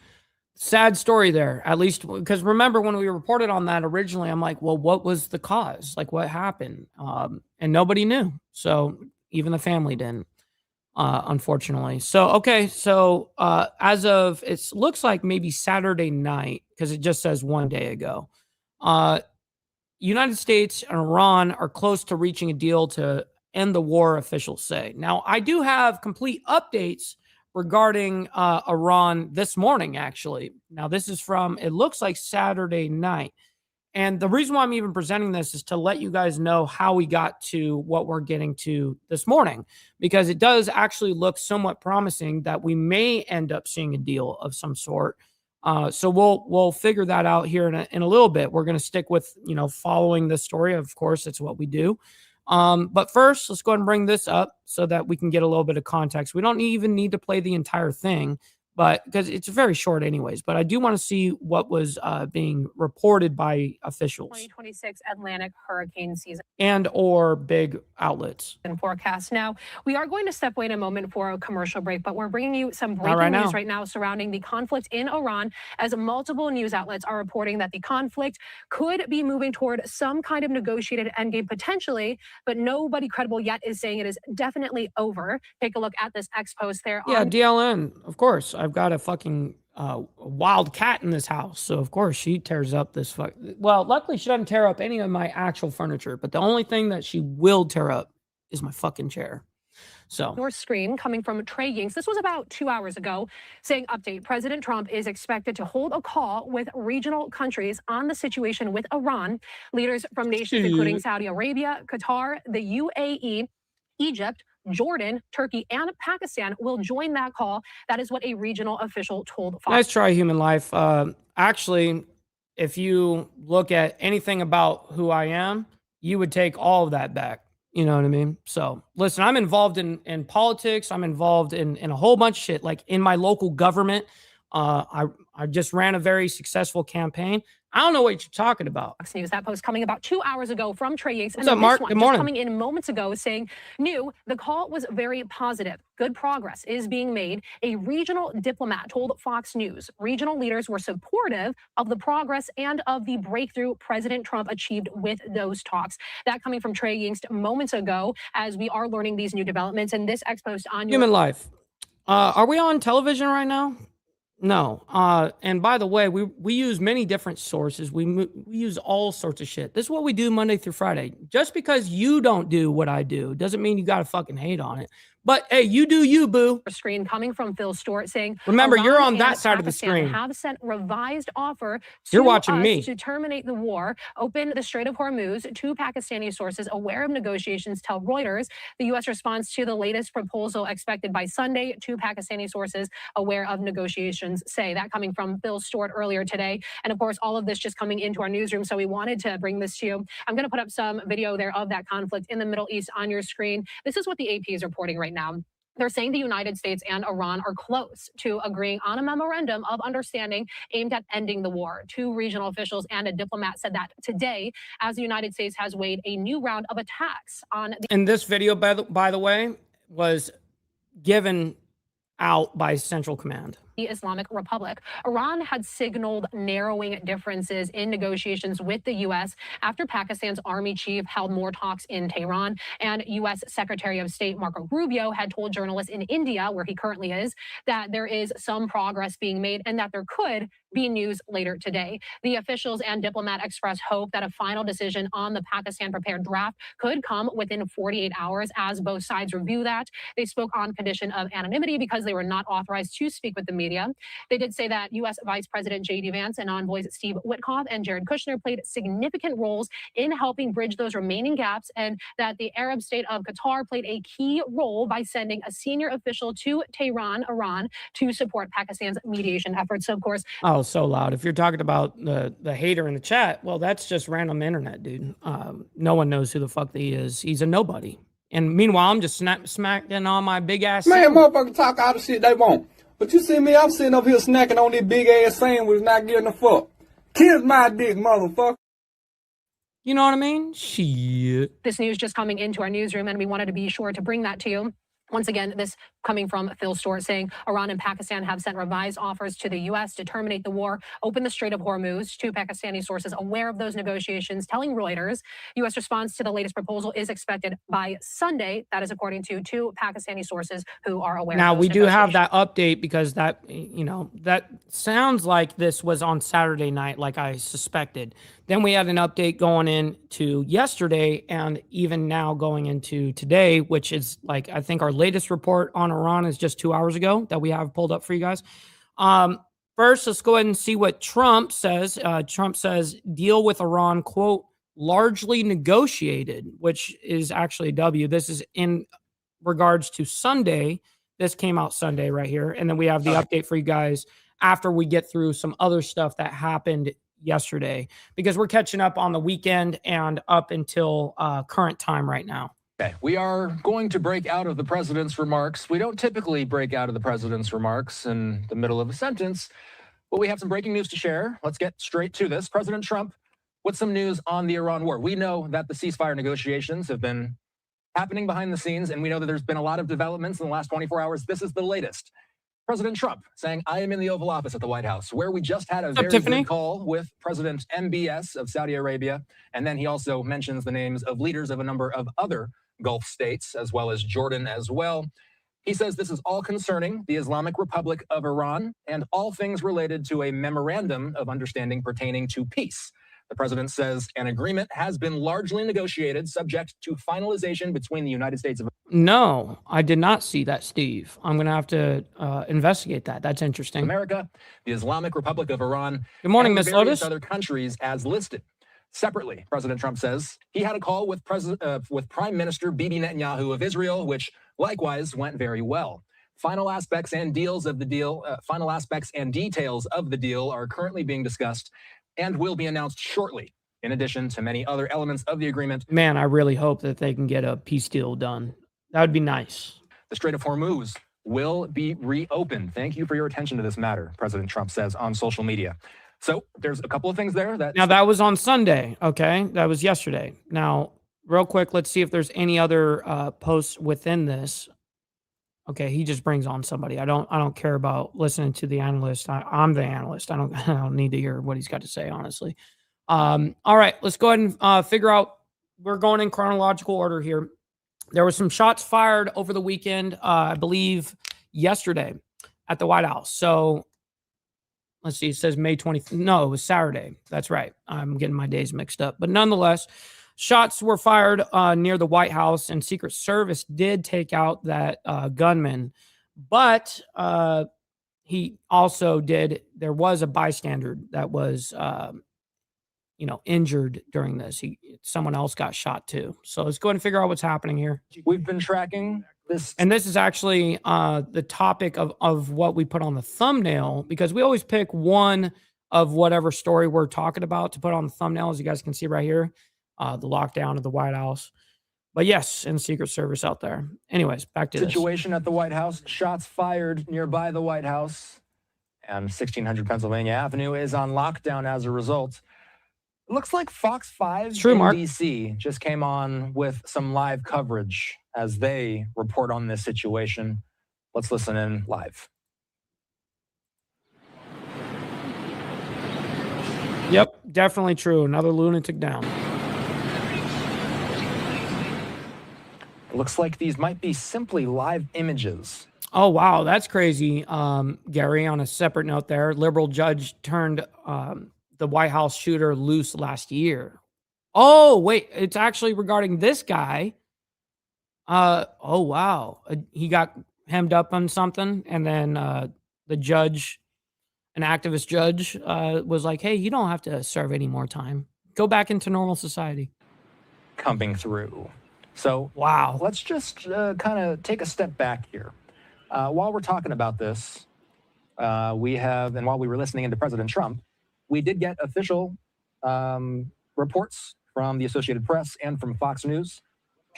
sad story there, at least because remember when we reported on that originally, I'm like, well, what was the cause? Like, what happened? And nobody knew. So even the family didn't. Unfortunately. So, okay. So, as of, it looks like maybe Saturday night, because it just says 1 day ago, United States and Iran are close to reaching a deal to end the war, officials say. Now, I do have complete updates regarding Iran this morning, actually. Now, this is from, it looks like Saturday night. And the reason why I'm even presenting this is to let you guys know how we got to what we're getting to this morning, because it does actually look somewhat promising that we may end up seeing a deal of some sort. So we'll figure that out here in a little bit. We're going to stick with, following this story. Of course, it's what we do. But first, let's go ahead and bring this up so that we can get a little bit of context. We don't even need to play the entire thing, but because it's very short anyways, but I do want to see what was being reported by officials. 2026 Atlantic hurricane season and or big outlets. And forecast. Now, we are going to step away in a moment for a commercial break, but we're bringing you some breaking news right now surrounding the conflict in Iran, as multiple news outlets are reporting that the conflict could be moving toward some kind of negotiated endgame potentially, but nobody credible yet is saying it is definitely over. Take a look at this X post there. Yeah, DLN, of course. I've got a fucking wild cat in this house, so of course she tears up this well, luckily she doesn't tear up any of my actual furniture, but the only thing that she will tear up is my fucking chair. So your screen coming from Trey Ying's. This was about 2 hours ago, saying update: President Trump is expected to hold a call with regional countries on the situation with Iran. Leaders from nations including Saudi Arabia, Qatar, the UAE, Egypt, Jordan, Turkey, and Pakistan will join that call. That is what a regional official told Fox. Nice try, human life. Actually, if you look at anything about who I am, you would take all of that back. You know what I mean? So listen, I'm involved in politics. I'm involved in a whole bunch of shit, like in my local government. I just ran a very successful campaign. I don't know what you're talking about. Fox News, that post coming about 2 hours ago from Trey Ying's. What's up, Mark? Good morning. Coming in moments ago saying, the call was very positive. Good progress is being made. A regional diplomat told Fox News regional leaders were supportive of the progress and of the breakthrough President Trump achieved with those talks. That coming from Trey Ying's moments ago, as we are learning these new developments. And this X post on Human Life. Are we on television right now? No. And by the way, we use many different sources. We use all sorts of shit. This is what we do Monday through Friday. Just because you don't do what I do doesn't mean you got to fucking hate on it. But hey, you do you, boo. Screen coming from Phil Stewart saying, remember, you're on that side of the screen. Have sent revised offer you're watching me to terminate the war, open the Strait of Hormuz. Two Pakistani sources aware of negotiations tell Reuters. The U.S. response to the latest proposal expected by Sunday. Two Pakistani sources aware of negotiations say. That coming from Phil Stewart earlier today. And of course, all of this just coming into our newsroom. So we wanted to bring this to you. I'm going to put up some video there of that conflict in the Middle East on your screen. This is what the AP is reporting right now. They're saying the United States and Iran are close to agreeing on a memorandum of understanding aimed at ending the war. Two regional officials and a diplomat said that today, as the United States has weighed a new round of attacks on the— And this video, by the way, was given out by Central Command. The Islamic Republic. Iran had signaled narrowing differences in negotiations with the U.S. after Pakistan's army chief held more talks in Tehran, and U.S. Secretary of State Marco Rubio had told journalists in India, where he currently is, that there is some progress being made and that there could be news later today. The officials and diplomat expressed hope that a final decision on the Pakistan-prepared draft could come within 48 hours as both sides review that. They spoke on condition of anonymity because they were not authorized to speak with the media. They did say that U.S. Vice President J.D. Vance and envoys Steve Witkoff and Jared Kushner played significant roles in helping bridge those remaining gaps, and that the Arab state of Qatar played a key role by sending a senior official to Tehran, Iran, to support Pakistan's mediation efforts. So, of course, oh, so loud. If you're talking about the hater in the chat, well, that's just random internet, dude. No one knows who the fuck he is. He's a nobody. And meanwhile, I'm just smacking on my big ass. Man, motherfucker talk all the shit they want. But you see me, I'm sitting up here snacking on this big ass sandwich, not getting a fuck. Kiss my dick, motherfucker. You know what I mean? Shit. This news just coming into our newsroom, and we wanted to be sure to bring that to you. Once again, this coming from Phil Stewart saying Iran and Pakistan have sent revised offers to the U.S. to terminate the war, open the Strait of Hormuz. Two Pakistani sources aware of those negotiations telling Reuters U.S. response to the latest proposal is expected by Sunday. That is according to two Pakistani sources who are aware. Now, of those we do have that update because that sounds like this was on Saturday night, like I suspected. Then we had an update going into yesterday and even now going into today, which is like, I think our latest report on Iran is just 2 hours ago that we have pulled up for you guys. First, let's go ahead and see what Trump says. Trump says deal with Iran, quote, largely negotiated, which is actually a W. This is in regards to Sunday. This came out Sunday right here. And then we have the update for you guys after we get through some other stuff that happened yesterday, because we're catching up on the weekend and up until current time right now. Okay, we are going to break out of the president's remarks. We don't typically break out of the president's remarks in the middle of a sentence, but we have some breaking news to share. Let's get straight to this. President Trump with some news on the Iran war. We know that the ceasefire negotiations have been happening behind the scenes, and we know that there's been a lot of developments in the last 24 hours. This is the latest. President Trump saying, I am in the Oval Office at the White House, where we just had a very good call with President MBS of Saudi Arabia. And then he also mentions the names of leaders of a number of other Gulf states, as well as Jordan as well. He says this is all concerning the Islamic Republic of Iran and all things related to a memorandum of understanding pertaining to peace. The president says an agreement has been largely negotiated, subject to finalization between the United States of No, I did not see that, Steve. I'm going to have to investigate that. That's interesting. America, the Islamic Republic of Iran. Good morning, and Miss various Lotus. Other countries as listed. Separately, President Trump says he had a call with Prime Minister Bibi Netanyahu of Israel, which likewise went very well. Final aspects and details of the deal are currently being discussed and will be announced shortly, in addition to many other elements of the agreement. Man, I really hope that they can get a peace deal done. That would be nice. The Strait of Hormuz will be reopened. Thank you for your attention to this matter, President Trump says on social media. So there's a couple of things there. Now, that was on Sunday, okay? That was yesterday. Now, real quick, let's see if there's any other posts within this. Okay, he just brings on somebody. I don't care about listening to the analyst. I'm the analyst. I don't need to hear what he's got to say, honestly. All right, let's go ahead and figure out. We're going in chronological order here. There were some shots fired over the weekend, I believe yesterday at the White House. So let's see, it says May 20th. No, it was Saturday. That's right. I'm getting my days mixed up. But nonetheless, shots were fired near the White House, and Secret Service did take out that gunman. But he also there was a bystander that was, injured during this. Someone else got shot too. So let's go ahead and figure out what's happening here. We've been tracking this. And this is actually the topic of what we put on the thumbnail, because we always pick one of whatever story we're talking about to put on the thumbnail, as you guys can see right here. The lockdown of the White House. But yes, and Secret Service out there. Anyways, back to situation at the White House. Shots fired nearby the White House. And 1600 Pennsylvania Avenue is on lockdown as a result. It looks like Fox 5 NBC just came on with some live coverage as they report on this situation. Let's listen in live. Yep, definitely true. Another lunatic down. Looks like these might be simply live images. Oh, wow. That's crazy. Gary, on a separate note there, liberal judge turned the White House shooter loose last year. Oh, wait. It's actually regarding this guy. Oh, wow. He got hemmed up on something. And then the judge, an activist judge, was like, hey, you don't have to serve any more time. Go back into normal society. Coming through. So, wow. Let's just kind of take a step back here. While we're talking about this, while we were listening into President Trump, we did get official reports from the Associated Press and from Fox News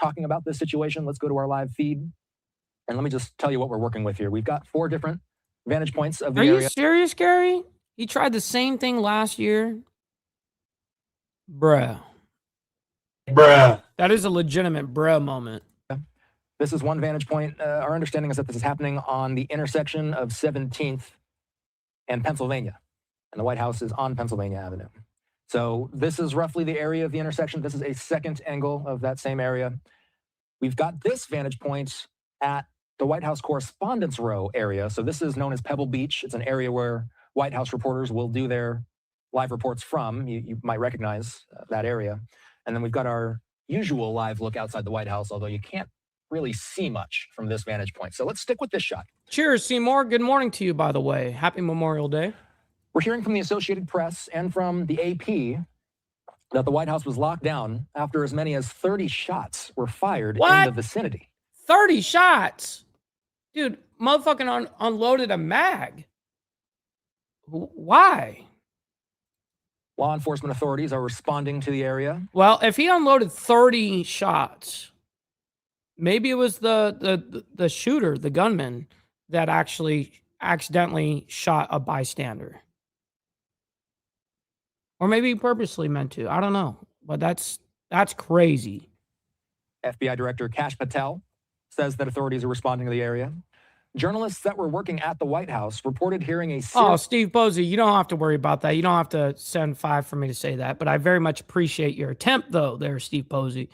talking about this situation. Let's go to our live feed. And let me just tell you what we're working with here. We've got 4 different vantage points of the area. Are you serious, Gary? He tried the same thing last year? Bruh. That is a legitimate bruh moment. This is one vantage point. Our understanding is that this is happening on the intersection of 17th and Pennsylvania. And the White House is on Pennsylvania Avenue. So this is roughly the area of the intersection. This is a second angle of that same area. We've got this vantage point at the White House Correspondents' Row area. So this is known as Pebble Beach. It's an area where White House reporters will do their live reports from. You might recognize that area. And then we've got our usual live look outside the White House, although you can't really see much from this vantage point. So let's stick with this shot. Cheers, Seymour. Good morning to you, by the way. Happy Memorial Day. We're hearing from the Associated Press and from the AP that the White House was locked down after as many as 30 shots were fired in the vicinity. 30 shots? Dude, motherfucking unloaded a mag. Why? Law enforcement authorities are responding to the area. Well, if he unloaded 30 shots, maybe it was the shooter, the gunman, that actually accidentally shot a bystander. Or maybe he purposely meant to. I don't know. But that's crazy. FBI Director Kash Patel says that authorities are responding to the area. Journalists that were working at the White House reported hearing a... Oh, Steve Posey, you don't have to worry about that. You don't have to send 5 for me to say that. But I very much appreciate your attempt, though, there, Steve Posey.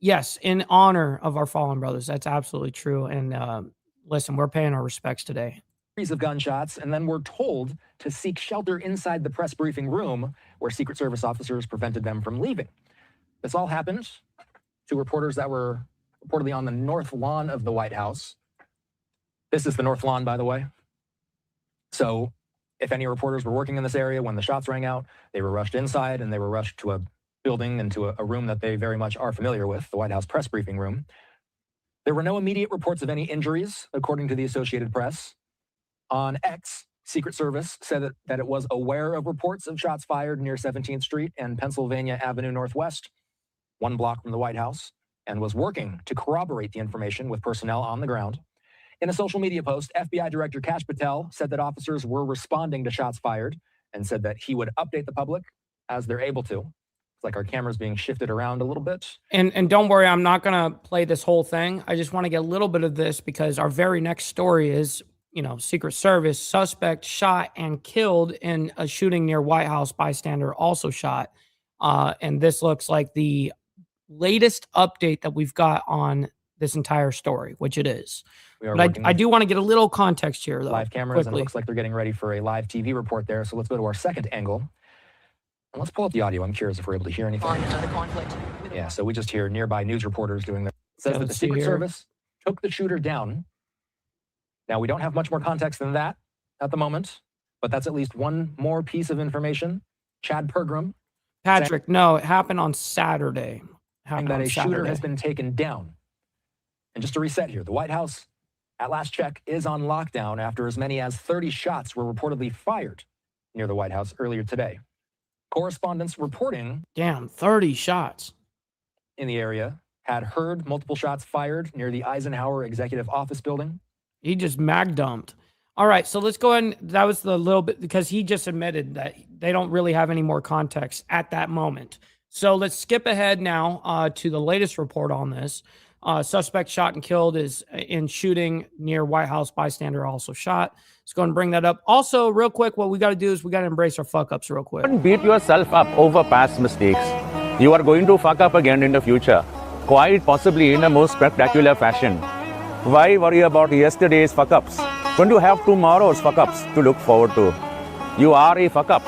Yes, in honor of our fallen brothers. That's absolutely true. And listen, we're paying our respects today. Of gunshots, and then were told to seek shelter inside the press briefing room where Secret Service officers prevented them from leaving. This all happened to reporters that were reportedly on the north lawn of the White House. This is the north lawn, by the way. So if any reporters were working in this area when the shots rang out, they were rushed inside and they were rushed to a building and to a room that they very much are familiar with, the White House press briefing room. There were no immediate reports of any injuries, according to the Associated Press. On X, Secret Service said that it was aware of reports of shots fired near 17th Street and Pennsylvania Avenue Northwest, 1 block from the White House, and was working to corroborate the information with personnel on the ground. In a social media post, FBI Director Kash Patel said that officers were responding to shots fired and said that he would update the public as they're able to. It's like our camera's being shifted around a little bit. And don't worry, I'm not going to play this whole thing. I just want to get a little bit of this because our very next story is... Secret Service suspect shot and killed in a shooting near White House, bystander also shot. And this looks like the latest update that we've got on this entire story, which it is. But I do want to get a little context here, though. Live cameras, and it looks like they're getting ready for a live TV report there. So let's go to our second angle. And let's pull up the audio. I'm curious if we're able to hear anything. Yeah, so we just hear nearby news reporters doing that. It says that the Secret Service took the shooter down. Now, we don't have much more context than that at the moment, but that's at least one more piece of information. Chad Pergram. Patrick, no, it happened on Saturday. Shooter has been taken down. And just to reset here, the White House, at last check, is on lockdown after as many as 30 shots were reportedly fired near the White House earlier today. Correspondents reporting... Damn, 30 shots. ...in the area had heard multiple shots fired near the Eisenhower Executive Office building. He just mag dumped. All right, so let's go ahead. That was the little bit because he just admitted that they don't really have any more context at that moment. So let's skip ahead now to the latest report on this. Suspect shot and killed is in shooting near White House, bystander also shot. Let's go and bring that up. Also, real quick, what we got to do is we got to embrace our fuck ups real quick. Don't beat yourself up over past mistakes. You are going to fuck up again in the future, quite possibly in a most spectacular fashion. Why worry about yesterday's fuck-ups when you have tomorrow's fuck-ups to look forward to? You are a fuck-up,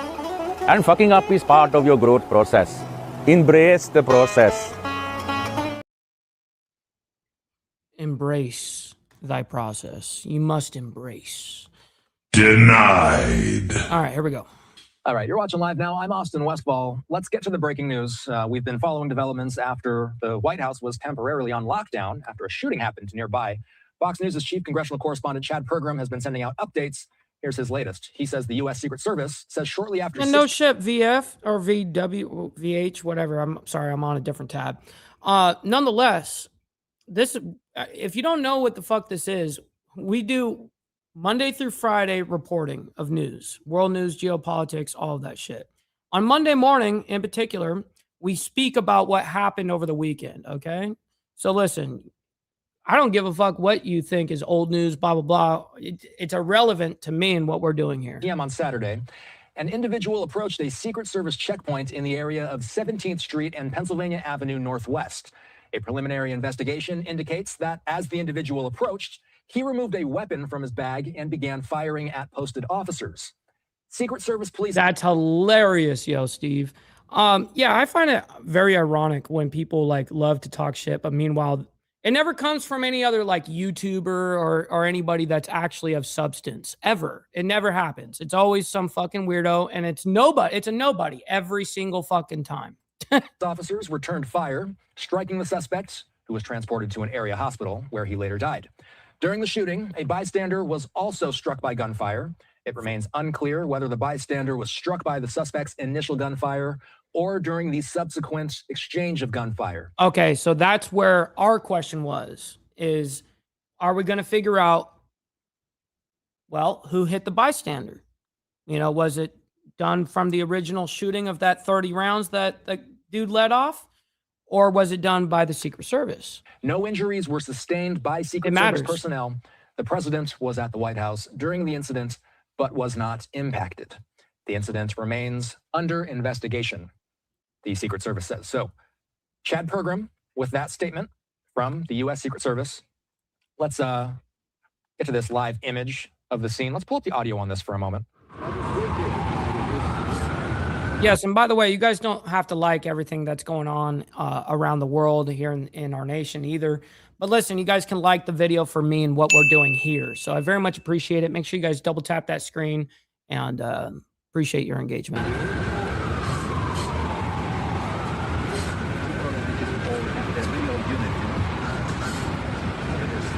and fucking up is part of your growth process. Embrace the process. Embrace thy process. You must embrace. Denied. All right, here we go. All right, you're watching live now. I'm Austin Westfall. Let's get to the breaking news. We've been following developments after the White House was temporarily on lockdown after a shooting happened nearby. Fox News' chief congressional correspondent Chad Pergram has been sending out updates. Here's his latest. He says the U.S. Secret Service says shortly after... And no shit, VF or VW, VH, whatever. I'm sorry, I'm on a different tab. Nonetheless, this, if you don't know what the fuck this is, we do Monday through Friday reporting of news, world news, geopolitics, all of that shit. On Monday morning, in particular, we speak about what happened over the weekend, okay? So listen, I don't give a fuck what you think is old news, blah, blah, blah. It's irrelevant to me and what we're doing here. PM on Saturday, an individual approached a Secret Service checkpoint in the area of 17th Street and Pennsylvania Avenue Northwest. A preliminary investigation indicates that as the individual approached, he removed a weapon from his bag and began firing at posted officers. Secret Service police... That's hilarious, yo, Steve. Yeah, I find it very ironic when people like love to talk shit, but meanwhile, It never comes from any other like YouTuber or anybody that's actually of substance ever. It never happens. It's always some fucking weirdo, and it's nobody. It's a nobody every single fucking time. Officers returned fire, striking the suspect, who was transported to an area hospital where he later died. During the shooting, a bystander was also struck by gunfire. It remains unclear whether the bystander was struck by the suspect's initial gunfire or during the subsequent exchange of gunfire. Okay, so that's where our question was, is are we going to figure out, well, who hit the bystander? You know, was it done from the original shooting of that 30 rounds that the dude let off? Or was it done by the Secret Service? No injuries were sustained by Secret Service personnel. The president was at the White House during the incident, but was not impacted. The incident remains under investigation, the Secret Service says. So, Chad Pergram with that statement from the U.S. Secret Service. Let's get to this live image of the scene. Let's pull up the audio on this for a moment. Yes, and by the way, you guys don't have to like everything that's going on around the world here in our nation either. But listen, you guys can like the video for me and what we're doing here. So I very much appreciate it. Make sure you guys double tap that screen and appreciate your engagement.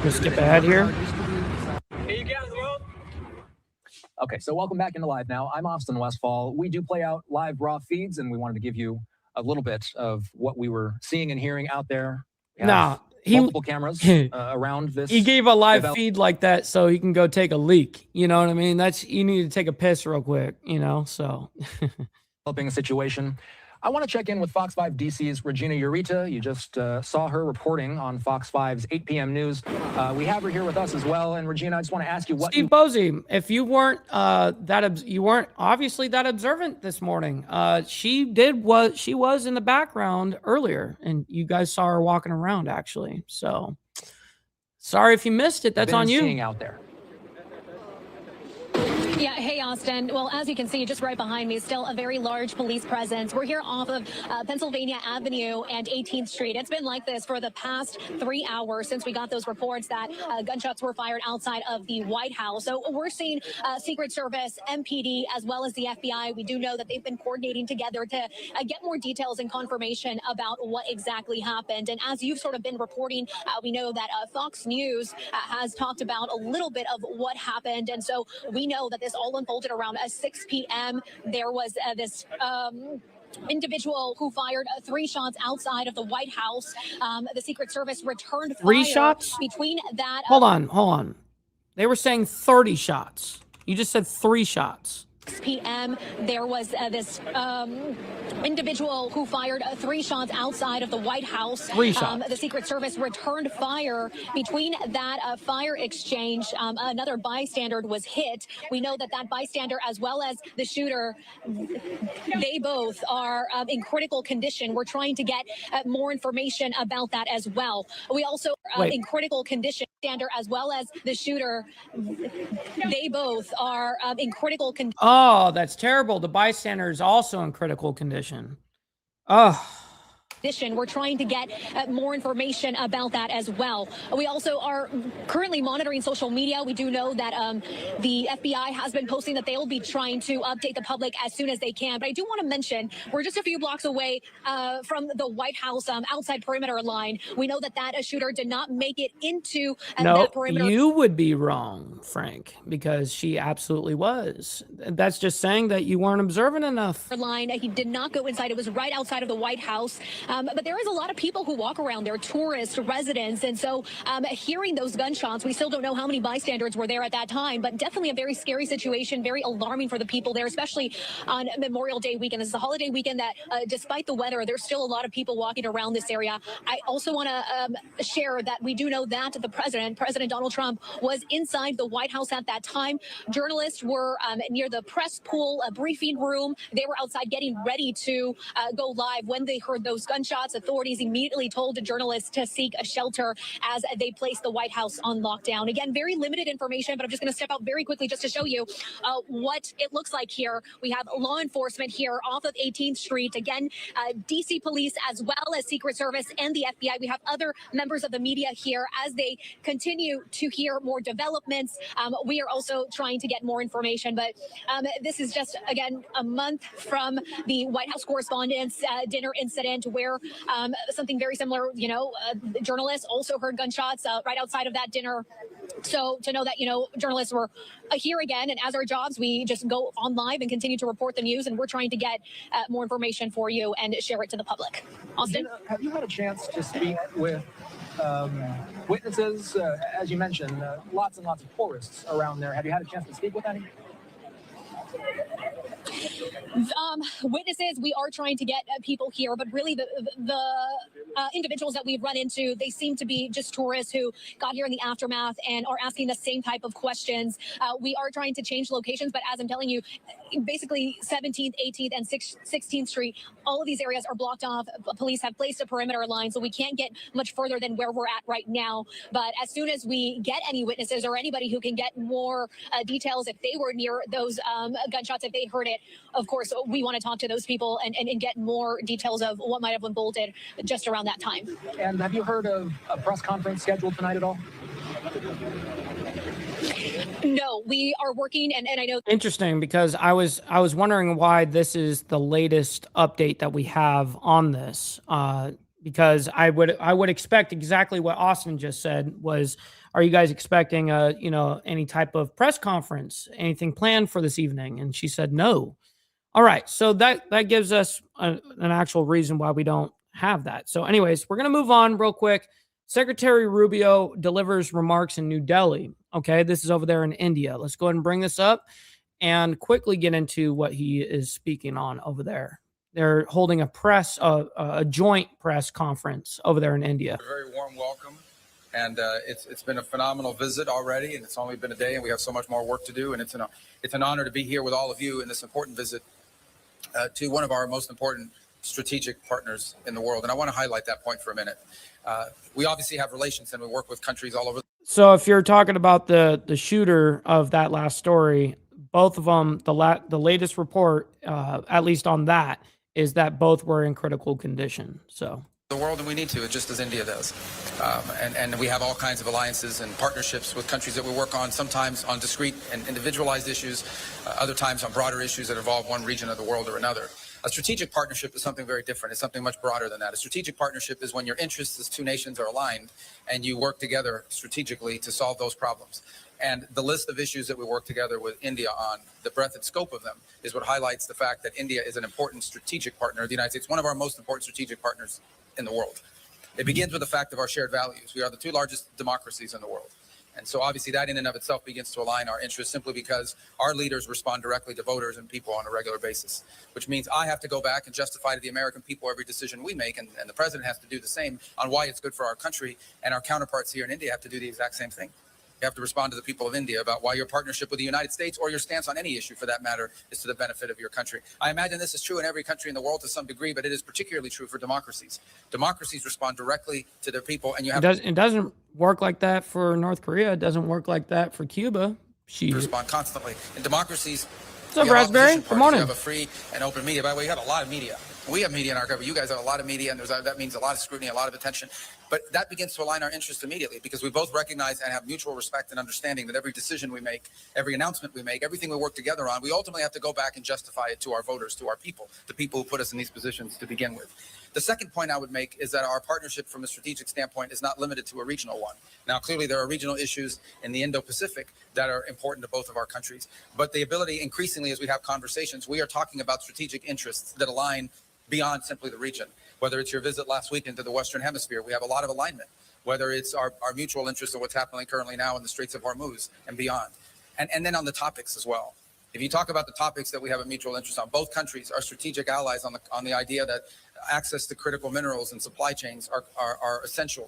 Let's skip ahead here. Okay, so welcome back into Live Now. I'm Austin Westfall. We do play out live raw feeds, and we wanted to give you a little bit of what we were seeing and hearing out there. Multiple cameras around this. He gave a live feed like that so he can go take a leak. You know what I mean? You need to take a piss real quick, you know, so. Developing a situation. I want to check in with Fox 5 DC's Regina Ureta. You just saw her reporting on Fox 5's 8 p.m. news. We have her here with us as well. And Regina, I just want to ask you what Steve Boese, if you weren't you weren't obviously that observant this morning. She was in the background earlier, and you guys saw her walking around actually. So sorry if you missed it. That's on you. Seeing out there. Yeah, hey, Austin. Well, as you can see, just right behind me, still a very large police presence. We're here off of Pennsylvania Avenue and 18th Street. It's been like this for the past 3 hours since we got those reports that gunshots were fired outside of the White House. So we're seeing Secret Service, MPD, as well as the FBI. We do know that they've been coordinating together to get more details and confirmation about what exactly happened. And as you've sort of been reporting, we know that Fox News has talked about a little bit of what happened. And so we know that this all unfolded around 6 p.m. There was this individual who fired 3 shots outside of the White House. The Secret Service returned fire. 3 shots? Between that. Hold on. They were saying 30 shots. You just said 3 shots. 6 p.m. There was this individual who fired 3 shots outside of the White House. 3 shots. The Secret Service returned fire. Between that fire exchange, another bystander was hit. We know that bystander, as well as the shooter, they both are in critical condition. We're trying to get more information about that as well. We also are in critical condition. As well as the shooter, they both are in critical condition. Oh, that's terrible. The bystander is also in critical condition. Oh. We're trying to get more information about that as well. We also are currently monitoring social media. We do know that the FBI has been posting that they'll be trying to update the public as soon as they can. But I do want to mention we're just a few blocks away from the White House outside perimeter line. We know that shooter did not make it into that perimeter. No, you would be wrong, Frank, because she absolutely was. That's just saying that you weren't observant enough. Line. He did not go inside. It was right outside of the White House. But there is a lot of people who walk around there, tourists, residents. And so hearing those gunshots, we still don't know how many bystanders were there at that time, but definitely a very scary situation, very alarming for the people there, especially on Memorial Day weekend. This is a holiday weekend that despite the weather, there's still a lot of people walking around this area. I also want to share that we do know that the President Donald Trump, was inside the White House at that time. Journalists were near the press pool, briefing room. They were outside getting ready to go live when they heard those gunshots. gunshots. Authorities immediately told the journalists to seek a shelter as they placed the White House on lockdown. Again, very limited information, but I'm just going to step out very quickly just to show you what it looks like here. We have law enforcement here off of 18th Street. Again, DC police as well as Secret Service and the FBI. We have other members of the media here as they continue to hear more developments. We are also trying to get more information, but this is just, again, a month from the White House Correspondents' Dinner incident where something very similar, journalists also heard gunshots right outside of that dinner. So to know that, journalists were here again, and as our jobs, we just go on live and continue to report the news, and we're trying to get more information for you and share it to the public. Austin? Have you had a chance to speak with witnesses? As you mentioned, lots and lots of tourists around there. Have you had a chance to speak with any? Witnesses, we are trying to get people here, but really the individuals that we've run into, they seem to be just tourists who got here in the aftermath and are asking the same type of questions. We are trying to change locations, but as I'm telling you, basically 17th, 18th, and 16th Street, all of these areas are blocked off. Police have placed a perimeter line, so we can't get much further than where we're at right now. But as soon as we get any witnesses or anybody who can get more details, if they were near those gunshots, if they heard it, of course, we want to talk to those people and get more details of what might have unfolded just around that time. And have you heard of a press conference scheduled tonight at all? No, we are working, and I know. Interesting, because I was wondering why this is the latest update that we have on this. Because I would expect exactly what Austin just said was, are you guys expecting any type of press conference, anything planned for this evening? And she said no. All right, so that gives us an actual reason why we don't have that. So anyways, we're going to move on real quick. Secretary Rubio delivers remarks in New Delhi. Okay, this is over there in India. Let's go ahead and bring this up and quickly get into what he is speaking on over there. They're holding a joint press conference over there in India. A very warm welcome, and it's been a phenomenal visit already, and it's only been a day, and we have so much more work to do, and it's an honor to be here with all of you in this important visit to one of our most important strategic partners in the world. And I want to highlight that point for a minute. We obviously have relations, and we work with countries all over. So if you're talking about the shooter of that last story, both of them, the latest report, at least on that, is that both were in critical condition. So the world, and we need to, just as India does. And we have all kinds of alliances and partnerships with countries that we work on, sometimes on discrete and individualized issues, other times on broader issues that involve one region of the world or another. A strategic partnership is something very different. It's something much broader than that. A strategic partnership is when your interests as two nations are aligned and you work together strategically to solve those problems. And the list of issues that we work together with India on, the breadth and scope of them, is what highlights the fact that India is an important strategic partner of the United States, one of our most important strategic partners in the world. It begins with the fact of our shared values. We are the two largest democracies in the world. And so obviously that in and of itself begins to align our interests simply because our leaders respond directly to voters and people on a regular basis, which means I have to go back and justify to the American people every decision we make, and the president has to do the same on why it's good for our country, and our counterparts here in India have to do the exact same thing. You have to respond to the people of India about why your partnership with the United States, or your stance on any issue for that matter, is to the benefit of your country. I imagine this is true in every country in the world to some degree, but it is particularly true for democracies. Democracies respond directly to their people, and you have it doesn't work like that for North Korea. It doesn't work like that for Cuba. to respond constantly. In democracies, what's up, Raspberry? Good morning. You have a free and open media. By the way, you have a lot of media. We have media in our government. You guys have a lot of media, and that means a lot of scrutiny, a lot of attention. But that begins to align our interests immediately because we both recognize and have mutual respect and understanding that every decision we make, every announcement we make, everything we work together on, we ultimately have to go back and justify it to our voters, to our people, the people who put us in these positions to begin with. The second point I would make is that our partnership from a strategic standpoint is not limited to a regional one. Now, clearly, there are regional issues in the Indo-Pacific that are important to both of our countries. But the ability, increasingly, as we have conversations, we are talking about strategic interests that align beyond simply the region. Whether it's your visit last week into the Western Hemisphere, we have a lot of alignment. Whether it's our mutual interest in what's happening currently now in the Straits of Hormuz and beyond. And then on the topics as well. If you talk about the topics that we have a mutual interest on, both countries are strategic allies on the idea that access to critical minerals and supply chains are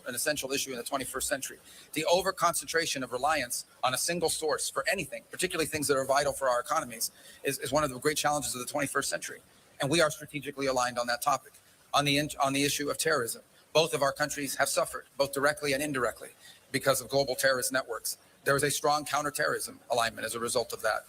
an essential issue in the 21st century. The over-concentration of reliance on a single source for anything, particularly things that are vital for our economies, is one of the great challenges of the 21st century. And we are strategically aligned on that topic. on the issue of terrorism. Both of our countries have suffered, both directly and indirectly, because of global terrorist networks. There is a strong counterterrorism alignment as a result of that.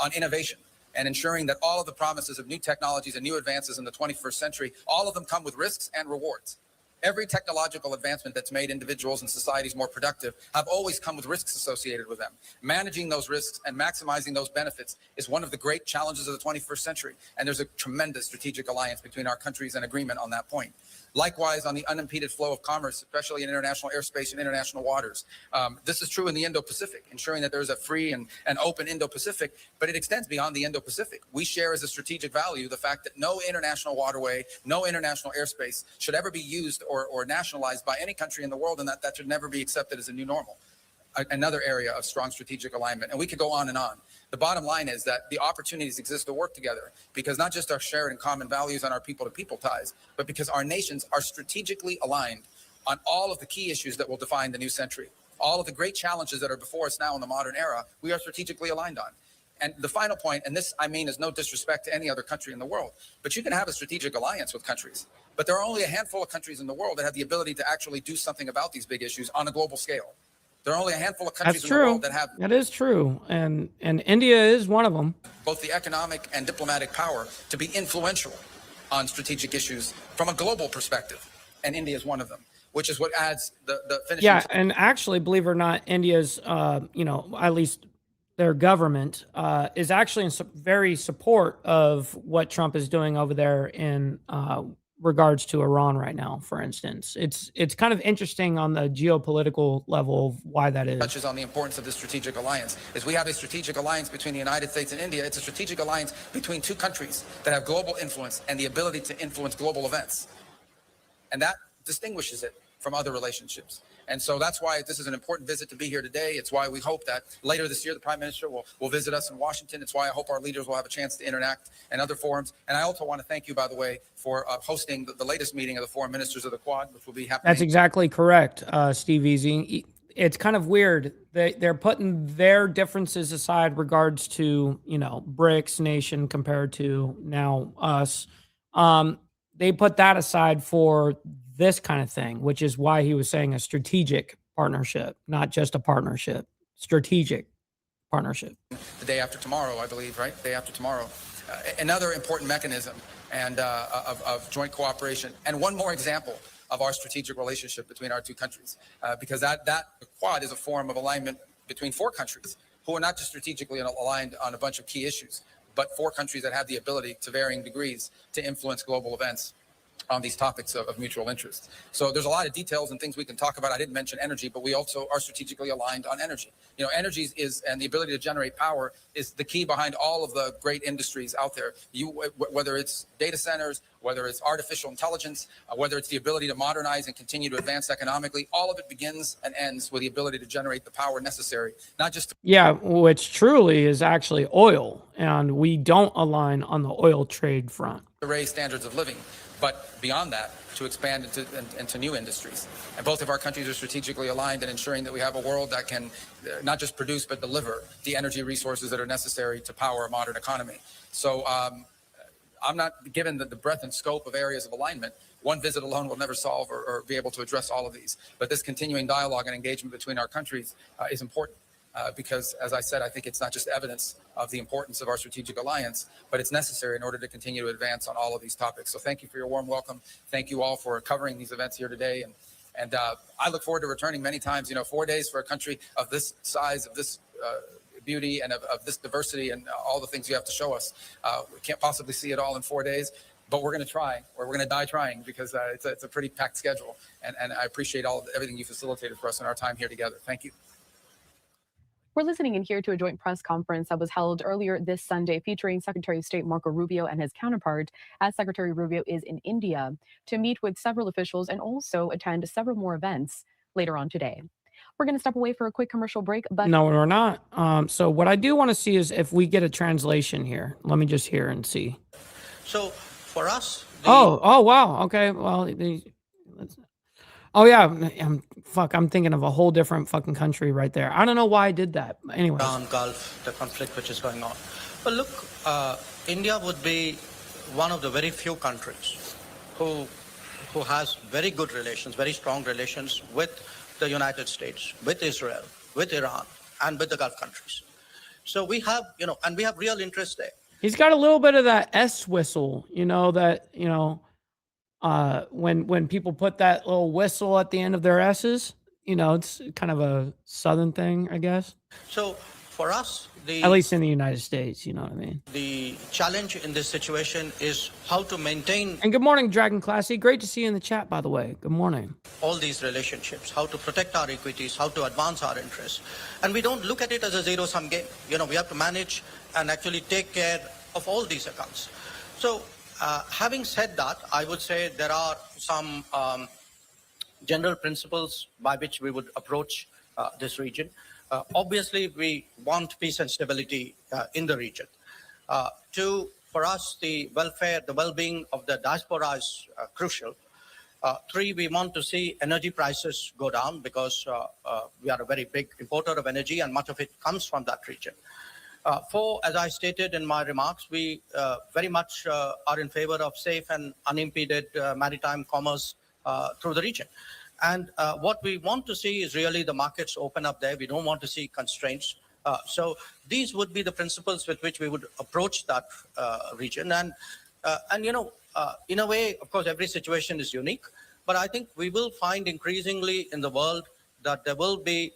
On innovation and ensuring that all of the promises of new technologies and new advances in the 21st century, all of them come with risks and rewards. Every technological advancement that's made individuals and societies more productive have always come with risks associated with them. Managing those risks and maximizing those benefits is one of the great challenges of the 21st century. And there's a tremendous strategic alliance between our countries and agreement on that point. Likewise, on the unimpeded flow of commerce, especially in international airspace and international waters. This is true in the Indo-Pacific, ensuring that there's a free and open Indo-Pacific, but it extends beyond the Indo-Pacific. We share as a strategic value the fact that no international waterway, no international airspace should ever be used or nationalized by any country in the world, and that should never be accepted as a new normal. Another area of strong strategic alignment. And we could go on and on. The bottom line is that the opportunities exist to work together because not just our shared and common values and our people-to-people ties, but because our nations are strategically aligned on all of the key issues that will define the new century. All of the great challenges that are before us now in the modern era, we are strategically aligned on. And the final point, and this I mean is no disrespect to any other country in the world, but you can have a strategic alliance with countries. But there are only a handful of countries in the world that have the ability to actually do something about these big issues on a global scale. There are only a handful of countries in the world that have. That is true. And India is one of them. Both the economic and diplomatic power to be influential on strategic issues from a global perspective. And India is one of them, which is what adds the finishing. Yeah. And actually, believe it or not, India's, at least their government is actually in very support of what Trump is doing over there in regards to Iran right now, for instance. It's kind of interesting on the geopolitical level of why that is. Touches on the importance of this strategic alliance is we have a strategic alliance between the United States and India. It's a strategic alliance between two countries that have global influence and the ability to influence global events. And that distinguishes it from other relationships. And so that's why this is an important visit to be here today. It's why we hope that later this year, the Prime Minister will visit us in Washington. It's why I hope our leaders will have a chance to interact in other forums. And I also want to thank you, by the way, for hosting the latest meeting of the foreign ministers of the Quad, which will be happening. That's exactly correct, Steve Easy. It's kind of weird. They're putting their differences aside regards to, BRICS nation compared to now us. They put that aside for this kind of thing, which is why he was saying a strategic partnership, not just a partnership, strategic partnership. The day after tomorrow, I believe, right? Day after tomorrow. Another important mechanism and of joint cooperation. And one more example of our strategic relationship between our two countries, because the Quad is a form of alignment between four countries who are not just strategically aligned on a bunch of key issues, but four countries that have the ability to varying degrees to influence global events on these topics of mutual interest. So there's a lot of details and things we can talk about. I didn't mention energy, but we also are strategically aligned on energy. Energy and the ability to generate power is the key behind all of the great industries out there. Whether it's data centers, whether it's artificial intelligence, whether it's the ability to modernize and continue to advance economically, all of it begins and ends with the ability to generate the power necessary, not just. Which truly is actually oil. And we don't align on the oil trade front. To raise standards of living. But beyond that, to expand into new industries. And both of our countries are strategically aligned in ensuring that we have a world that can not just produce, but deliver the energy resources that are necessary to power a modern economy. So I'm not given the breadth and scope of areas of alignment. One visit alone will never solve or be able to address all of these. But this continuing dialogue and engagement between our countries is important. Because, as I said, I think it's not just evidence of the importance of our strategic alliance, but it's necessary in order to continue to advance on all of these topics. So thank you for your warm welcome. Thank you all for covering these events here today. And I look forward to returning many times. 4 days for a country of this size, of this beauty, and of this diversity, and all the things you have to show us. We can't possibly see it all in 4 days. But we're going to try, or we're going to die trying, because it's a pretty packed schedule. And I appreciate everything you facilitated for us in our time here together. Thank you. We're listening in here to a joint press conference that was held earlier this Sunday featuring Secretary of State Marco Rubio and his counterpart, as Secretary Rubio is in India to meet with several officials and also attend several more events later on today. We're going to step away for a quick commercial break. But no, we're not. So what I do want to see is if we get a translation here. Let me just hear and see. So for us. Oh, wow. Okay. Well, oh yeah, I'm thinking of a whole different fucking country right there. I don't know why I did that. Anyway, Gulf, the conflict which is going on. But look, India would be one of the very few countries who has very good relations, very strong relations with the United States, with Israel, with Iran, and with the Gulf countries. So we have, and we have real interest there. He's got a little bit of that S whistle, that, when people put that little whistle at the end of their S's, it's kind of a Southern thing, I guess. So for us, at least in the United States, you know what I mean? The challenge in this situation is how to maintain. And good morning, Dragon Classy. Great to see you in the chat, by the way. Good morning. All these relationships, how to protect our equities, how to advance our interests. And we don't look at it as a zero-sum game. We have to manage and actually take care of all these accounts. So having said that, I would say there are some general principles by which we would approach this region. Obviously, we want peace and stability in the region. For us, the welfare, the well-being of the diaspora is crucial. 3, we want to see energy prices go down because we are a very big importer of energy and much of it comes from that region. 4, as I stated in my remarks, we very much are in favor of safe and unimpeded maritime commerce through the region. And what we want to see is really the markets open up there. We don't want to see constraints. So these would be the principles with which we would approach that region. And in a way, of course, every situation is unique. But I think we will find increasingly in the world that there will be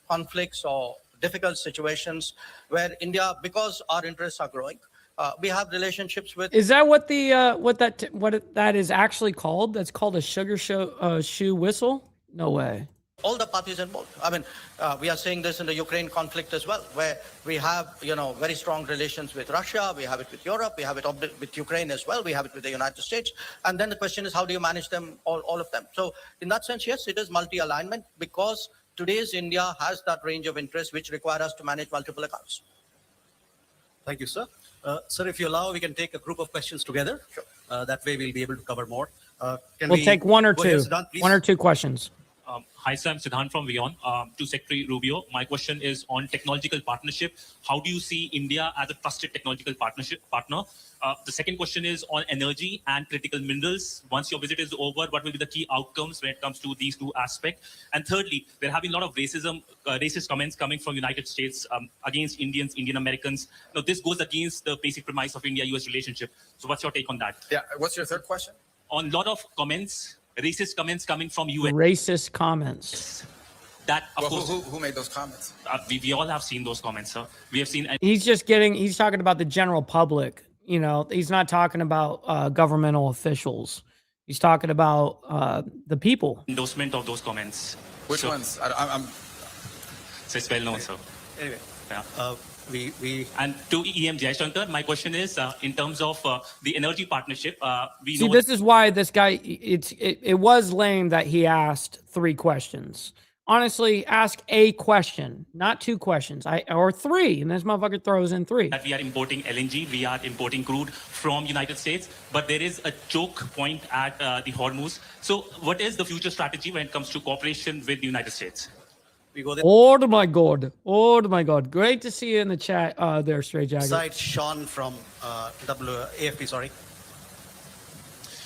conflicts or difficult situations where India, because our interests are growing, we have relationships with. Is that what that is actually called? That's called a shoe whistle? No way. All the parties involved. I mean, we are seeing this in the Ukraine conflict as well, where we have, very strong relations with Russia. We have it with Europe. We have it with Ukraine as well. We have it with the United States. And then the question is, how do you manage them, all of them? So in that sense, yes, it is multi-alignment because today's India has that range of interests which require us to manage multiple accounts. Thank you, sir. Sir, if you allow, we can take a group of questions together. Sure. That way we'll be able to cover more. We'll take one or two. One or two questions. Hi, sir. I'm Siddhant from Vion. To Secretary Rubio, my question is on technological partnership. How do you see India as a trusted technological partner? The second question is on energy and critical minerals. Once your visit is over, what will be the key outcomes when it comes to these two aspects? And thirdly, there have been a lot of racist comments coming from United States against Indians, Indian Americans. Now, this goes against the basic premise of India-US relationship. So what's your take on that? Yeah. What's your third question? On a lot of comments, racist comments coming from US. Racist comments. That, of course, who made those comments? We all have seen those comments, sir. We have seen. He's talking about the general public. He's not talking about governmental officials. He's talking about the people. Endorsement of those comments. Which ones? I'm. So it's well known, sir. Anyway, yeah. We and to EM Jaishankar, my question is in terms of the energy partnership. We see know this is why this guy. It was lame that he asked 3 questions. Honestly, ask a question, not 2 questions, or 3, and this motherfucker throws in 3. That we are importing LNG, we are importing crude from United States, but there is a choke point at the Hormuz. So, what is the future strategy when it comes to cooperation with the United States? We go there. Oh my God! Oh my God! Great to see you in the chat, there, Straight Jacket. Besides Sean from AFP, sorry.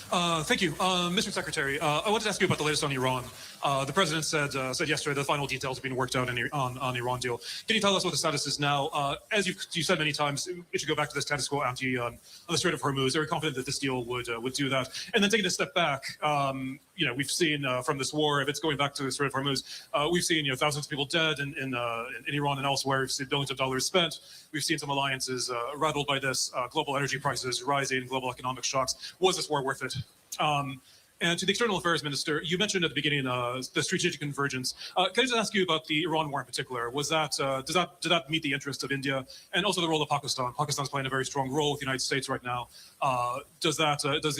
Thank you, Mr. Secretary. I wanted to ask you about the latest on Iran. The president said yesterday the final details have been worked out on the Iran deal. Can you tell us what the status is now? As you said many times, it should go back to the status quo ante on the Strait of Hormuz. Are you confident that this deal would do that? And then taking a step back, we've seen from this war, if it's going back to the Strait of Hormuz, we've seen thousands of people dead in Iran and elsewhere. We've seen billions of dollars spent. We've seen some alliances rattled by this, global energy prices rising, global economic shocks. Was this war worth it? And to the External Affairs Minister, you mentioned at the beginning the strategic convergence. Can I just ask you about the Iran war in particular? Was that did that meet the interests of India and also the role of Pakistan? Pakistan's playing a very strong role with the United States right now. Does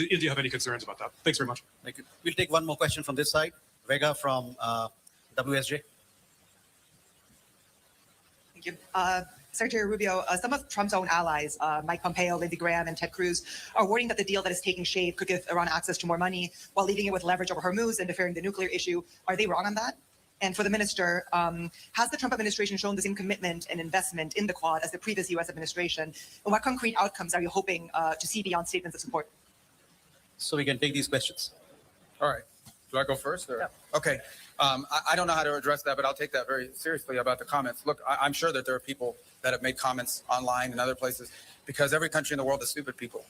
India have any concerns about that? Thanks very much. Thank you. We'll take one more question from this side. Vega from WSJ. Thank you. Secretary Rubio, some of Trump's own allies, Mike Pompeo, Lindsey Graham, and Ted Cruz, are warning that the deal that is taking shape could give Iran access to more money while leaving it with leverage over Hormuz and deferring the nuclear issue. Are they wrong on that? And for the minister, has the Trump administration shown the same commitment and investment in the Quad as the previous U.S. administration? And what concrete outcomes are you hoping to see beyond statements of support? so we can take these questions. All right. Do I go first? Or? Okay. I don't know how to address that, but I'll take that very seriously about the comments. Look, I'm sure that there are people that have made comments online and other places because every country in the world has stupid people.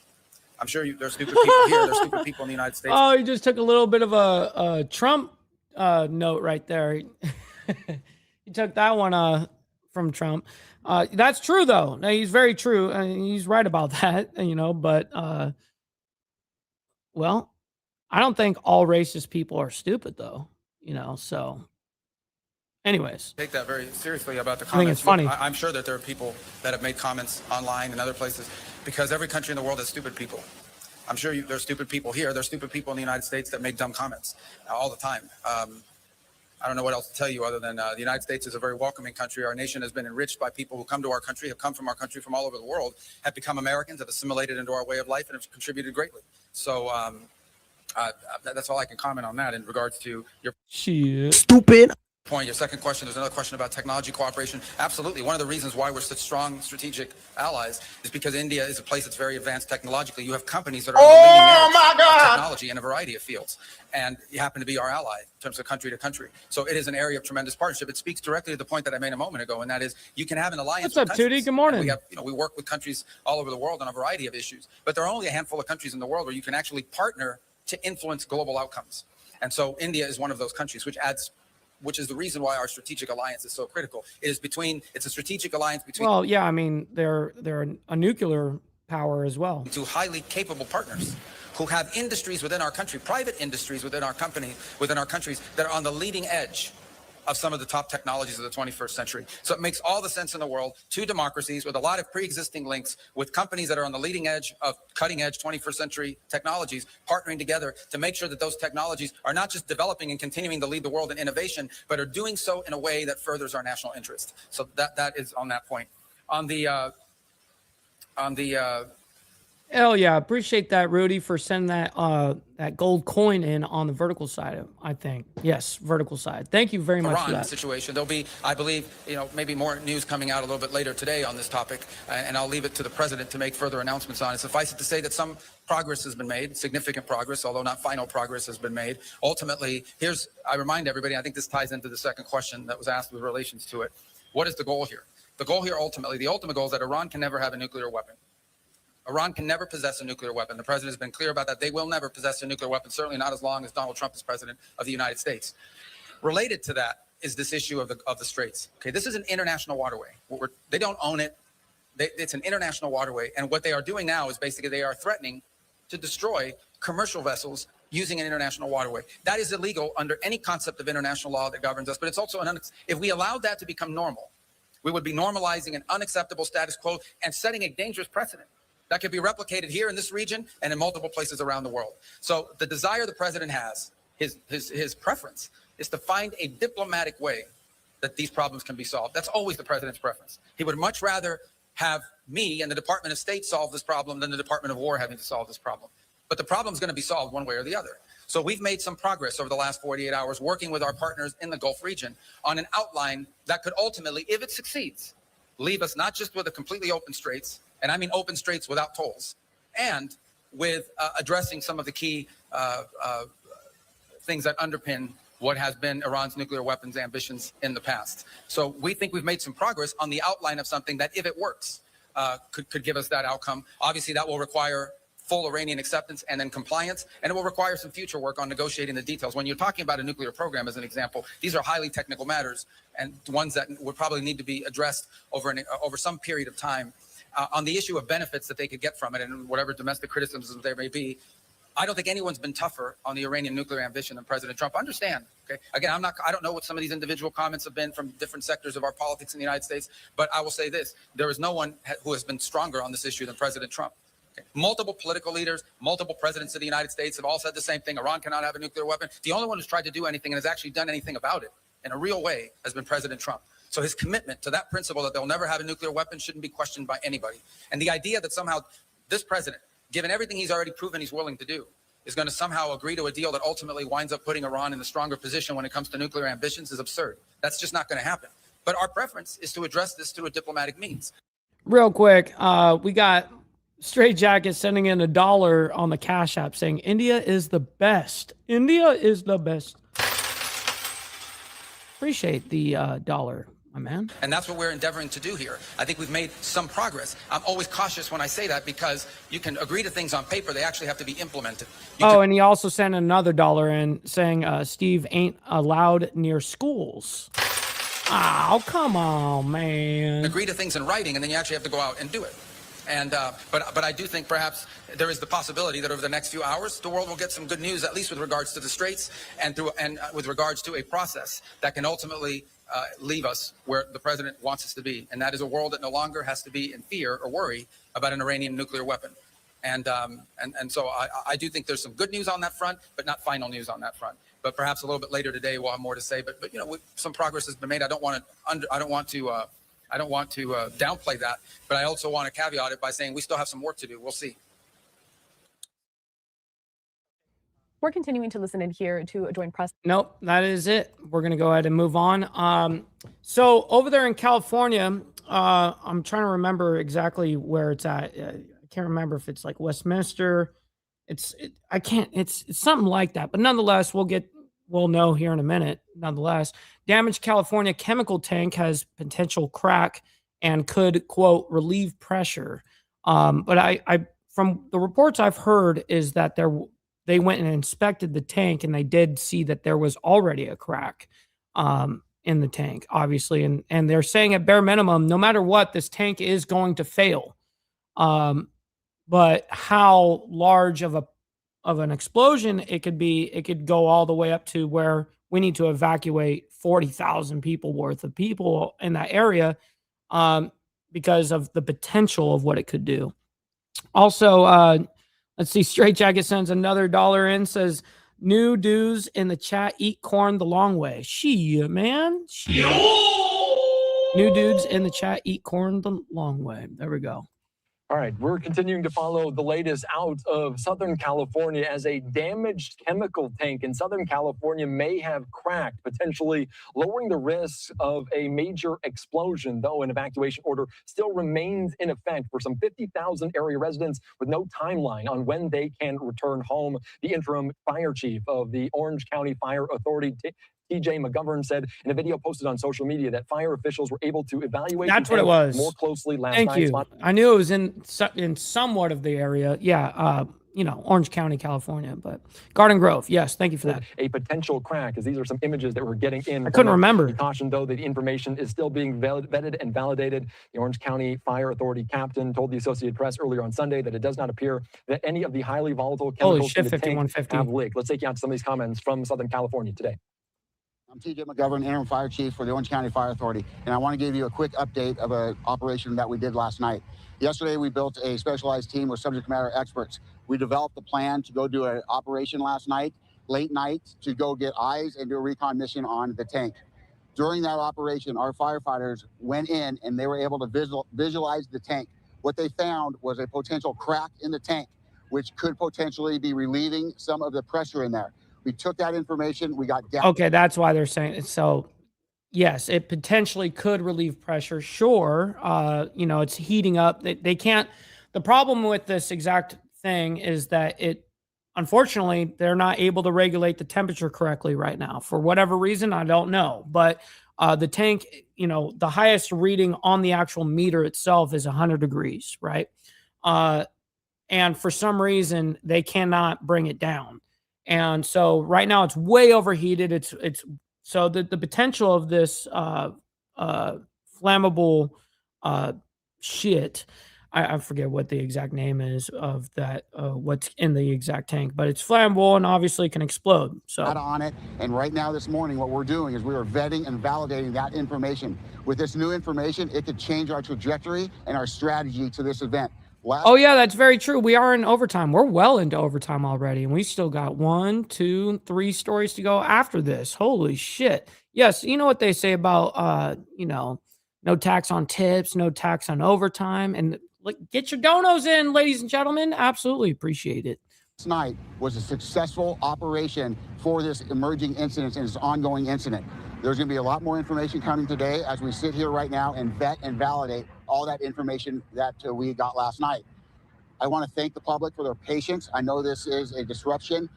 I'm sure there's stupid people here. There's stupid people in the United States. Oh, he just took a little bit of a Trump note right there. He took that one from Trump. That's true, though. No, he's very true. And he's right about that, but, well, I don't think all racist people are stupid, though, so anyways. Take that very seriously about the comments. I think it's funny. Look, I'm sure that there are people that have made comments online and other places because every country in the world has stupid people. I'm sure there's stupid people here. There's stupid people in the United States that make dumb comments all the time. I don't know what else to tell you other than the United States is a very welcoming country. Our nation has been enriched by people who come to our country, have come from our country from all over the world, have become Americans, have assimilated into our way of life, and have contributed greatly. So that's all I can comment on that in regards to your stupid point. Your second question, there's another question about technology cooperation. Absolutely. One of the reasons why we're such strong strategic allies is because India is a place that's very advanced technologically. You have companies that are on the leading edge of technology in a variety of fields. And you happen to be our ally in terms of country to country. So it is an area of tremendous partnership. It speaks directly to the point that I made a moment ago, and that is you can have an alliance. What's up, Tootie? Good morning. We have, we work with countries all over the world on a variety of issues, but there are only a handful of countries in the world where you can actually partner to influence global outcomes. And so India is one of those countries, which is the reason why our strategic alliance is so critical. It's a strategic alliance between. Well, yeah, I mean, they're a nuclear power as well. Two highly capable partners who have industries within our country, private industries within our countries that are on the leading edge of some of the top technologies of the 21st century. So it makes all the sense in the world. Two democracies with a lot of pre-existing links with companies that are on the leading edge of cutting-edge 21st century technologies, partnering together to make sure that those technologies are not just developing and continuing to lead the world in innovation, but are doing so in a way that furthers our national interest. So that is on that point. Hell yeah, appreciate that, Rudy, for sending that gold coin in on the vertical side. I think yes, vertical side. Thank you very much for that. Situation. There'll be, I believe, maybe more news coming out a little bit later today on this topic, and I'll leave it to the president to make further announcements on it. Suffice it to say that some progress has been made, significant progress, although not final progress has been made. Ultimately, I remind everybody, I think this ties into the second question that was asked with relations to it. What is the goal here? The goal here the ultimate goal is that Iran can never have a nuclear weapon. Iran can never possess a nuclear weapon. The president has been clear about that. They will never possess a nuclear weapon, certainly not as long as Donald Trump is president of the United States. Related to that is this issue of the Straits. Okay, this is an international waterway. They don't own it. It's an international waterway. And what they are doing now is basically they are threatening to destroy commercial vessels using an international waterway. That is illegal under any concept of international law that governs us. But it's also if we allowed that to become normal, we would be normalizing an unacceptable status quo and setting a dangerous precedent that could be replicated here in this region and in multiple places around the world. So the desire the president has, his preference, is to find a diplomatic way that these problems can be solved. That's always the president's preference. He would much rather have me and the Department of State solve this problem than the Department of War having to solve this problem. But the problem is going to be solved one way or the other. So we've made some progress over the last 48 hours working with our partners in the Gulf region on an outline that could ultimately, if it succeeds, leave us not just with a completely open straits, and I mean open straits without tolls, and with addressing some of the key things that underpin what has been Iran's nuclear weapons ambitions in the past. So we think we've made some progress on the outline of something that, if it works, could give us that outcome. Obviously, that will require full Iranian acceptance and then compliance, and it will require some future work on negotiating the details. When you're talking about a nuclear program, as an example, these are highly technical matters and ones that would probably need to be addressed over some period of time. On the issue of benefits that they could get from it and whatever domestic criticisms there may be, I don't think anyone's been tougher on the Iranian nuclear ambition than President Trump. Understand, okay? Again, I don't know what some of these individual comments have been from different sectors of our politics in the United States, but I will say this: there is no one who has been stronger on this issue than President Trump. Okay? Multiple political leaders, multiple presidents of the United States have all said the same thing: Iran cannot have a nuclear weapon. The only one who's tried to do anything and has actually done anything about it in a real way has been President Trump. So his commitment to that principle that they'll never have a nuclear weapon shouldn't be questioned by anybody. And the idea that somehow this president, given everything he's already proven he's willing to do, is going to somehow agree to a deal that ultimately winds up putting Iran in a stronger position when it comes to nuclear ambitions is absurd. That's just not going to happen. But our preference is to address this through a diplomatic means. Real quick, we got Straight Jacket sending in $1 on the Cash App saying, India is the best. India is the best. Appreciate the dollar, my man. And that's what we're endeavoring to do here. I think we've made some progress. I'm always cautious when I say that because you can agree to things on paper. They actually have to be implemented. And he also sent another $1 in saying Steve ain't allowed near schools. Oh, come on, man. Agree to things in writing, and then you actually have to go out and do it. And but I do think perhaps there is the possibility that over the next few hours, the world will get some good news, at least with regards to the Straits and with regards to a process that can ultimately leave us where the president wants us to be, and that is a world that no longer has to be in fear or worry about an Iranian nuclear weapon. And so I do think there's some good news on that front, but not final news on that front. But perhaps a little bit later today we'll have more to say. But you know, some progress has been made. I don't want to downplay that, but I also want to caveat it by saying we still have some work to do. We'll see. We're continuing to listen in here to Joint Press. Nope, that is it. We're going to go ahead and move on. So over there in California, I'm trying to remember exactly where it's at. I can't remember if it's like Westminster. It's something like that. But nonetheless, we'll know here in a minute. Nonetheless, damaged California chemical tank has potential crack and could, quote, relieve pressure. But I from the reports I've heard is that they went and inspected the tank and they did see that there was already a crack in the tank, obviously. And they're saying at bare minimum, no matter what, this tank is going to fail. But how large of an explosion it could be, it could go all the way up to where we need to evacuate 40,000 people worth of people in that area because of the potential of what it could do. Also, let's see, Straight Jacket sends another $1 in, says, new dudes in the chat eat corn the long way. Shit, man. New dudes in the chat eat corn the long way. There we go. All right, we're continuing to follow the latest out of Southern California as a damaged chemical tank in Southern California may have cracked, potentially lowering the risk of a major explosion, though an evacuation order still remains in effect for some 50,000 area residents with no timeline on when they can return home. The interim fire chief of the Orange County Fire Authority, TJ McGovern, said in a video posted on social media that fire officials were able to evaluate That's what it was. more closely last night. Thank you. I knew it was in somewhat of the area. Yeah, Orange County, California, but Garden Grove. Yes, thank you for that. A potential crack, as these are some images that we're getting in. I couldn't remember. He cautioned, though, that the information is still being vetted and validated. The Orange County Fire Authority captain told the Associated Press earlier on Sunday that it does not appear that any of the highly volatile chemicals in the tank have leaked. Let's take you out to some of these comments from Southern California today. I'm TJ McGovern, interim fire chief for the Orange County Fire Authority, and I want to give you a quick update of an operation that we did last night. Yesterday, we built a specialized team with subject matter experts. We developed a plan to go do an operation last night, late night, to go get eyes and do a recon mission on the tank. During that operation, our firefighters went in and they were able to visualize the tank. What they found was a potential crack in the tank, which could potentially be relieving some of the pressure in there. We took that information. We got down. Okay, that's why they're saying it. So, yes, it potentially could relieve pressure. Sure, it's heating up. They can't. The problem with this exact thing is that unfortunately, they're not able to regulate the temperature correctly right now for whatever reason. I don't know, but the tank, the highest reading on the actual meter itself is 100 degrees, right? And for some reason, they cannot bring it down. And so right now it's way overheated. It's so the potential of this flammable shit. I forget what the exact name is of that. What's in the exact tank, but it's flammable and obviously can explode. So on it. And right now this morning, what we're doing is we are vetting and validating that information. With this new information, it could change our trajectory and our strategy to this event. Oh, yeah, that's very true. We are in overtime. We're well into overtime already, and we still got 1, 2, 3 stories to go after this. Holy shit. Yes, you know what they say about, no tax on tips, no tax on overtime. And get your donos in, ladies and gentlemen. Absolutely appreciate it. Last night was a successful operation for this emerging incident and this ongoing incident. There's going to be a lot more information coming today as we sit here right now and vet and validate all that information that we got last night. I want to thank the public for their patience. I know this is a disruption.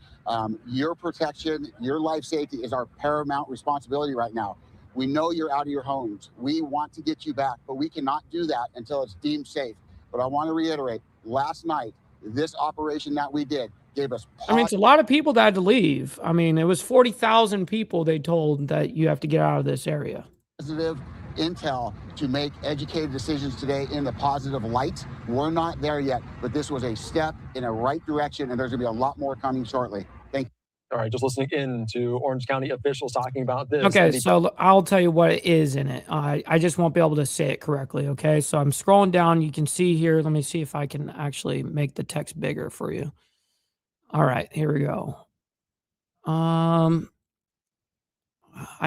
Your protection, your life safety is our paramount responsibility right now. We know you're out of your homes. We want to get you back, but we cannot do that until it's deemed safe. But I want to reiterate, last night, this operation that we did gave us I mean, it's a lot of people that had to leave. I mean, it was 40,000 people they told that you have to get out of this area. Positive intel to make educated decisions today in the positive light. We're not there yet, but this was a step in a right direction, and there's going to be a lot more coming shortly. Thank you. All right, just listening in to Orange County officials talking about this. Okay, so I'll tell you what it is in it. I just won't be able to say it correctly, okay? So I'm scrolling down. You can see here. Let me see if I can actually make the text bigger for you. All right, here we go. I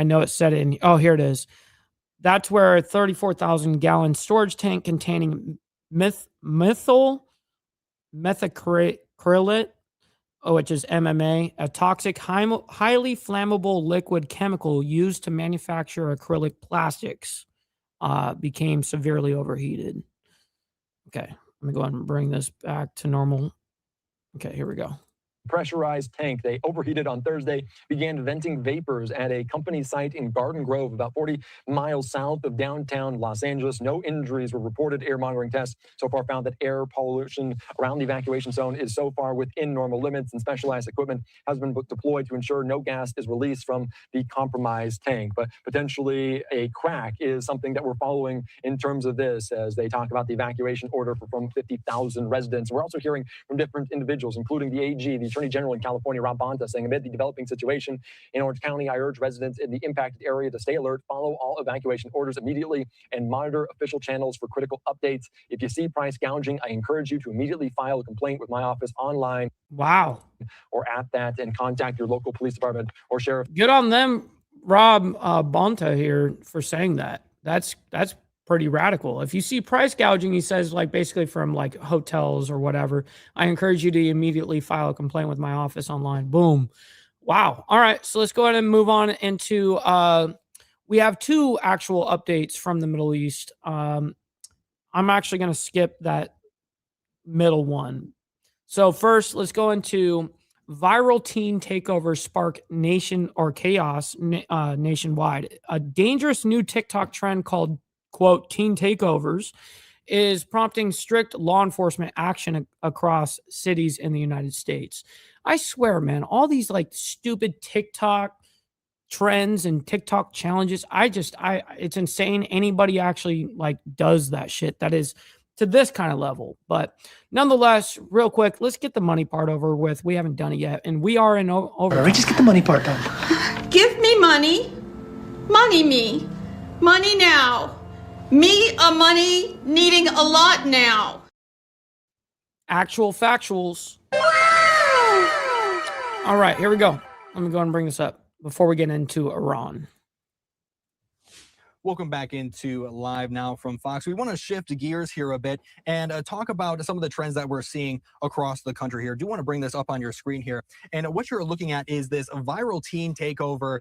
know it said it in. Oh, here it is. That's where a 34,000-gallon storage tank containing methyl methacrylate, which is MMA, a toxic, highly flammable liquid chemical used to manufacture acrylic plastics, became severely overheated. Okay, let me go ahead and bring this back to normal. Okay, here we go. Pressurized tank. They overheated on Thursday, began venting vapors at a company site in Garden Grove, about 40 miles south of downtown Los Angeles. No injuries were reported. Air monitoring tests so far found that air pollution around the evacuation zone is so far within normal limits, and specialized equipment has been deployed to ensure no gas is released from the compromised tank. But potentially a crack is something that we're following in terms of this, as they talk about the evacuation order for from 50,000 residents. We're also hearing from different individuals, including the AG, the Attorney General in California, Rob Bonta, saying, amid the developing situation in Orange County, I urge residents in the impacted area to stay alert, follow all evacuation orders immediately, and monitor official channels for critical updates. If you see price gouging, I encourage you to immediately file a complaint with my office online. Wow. Or at that, and contact your local police department or sheriff. Good on them, Rob Bonta here, for saying that. That's pretty radical. If you see price gouging, he says, like, basically from like hotels or whatever, I encourage you to immediately file a complaint with my office online. Boom. Wow. All right. So let's go ahead and move on into, we have two actual updates from the Middle East. I'm actually going to skip that middle one. So first, let's go into viral teen takeovers spark chaos nationwide. A dangerous new TikTok trend called, quote, teen takeovers is prompting strict law enforcement action across cities in the United States. I swear, man, all these like stupid TikTok trends and TikTok challenges, it's insane anybody actually like does that shit that is to this kind of level. But nonetheless, real quick, let's get the money part over with. We haven't done it yet, and we are in over. All right, just get the money part done. Give me money. Money me. Money now. Me a money needing a lot now. Actual factuals. All right, here we go. Let me go and bring this up before we get into Iran. Welcome back into Live Now from Fox. We want to shift gears here a bit and talk about some of the trends that we're seeing across the country here. I do want to bring this up on your screen here. And what you're looking at is this viral teen takeover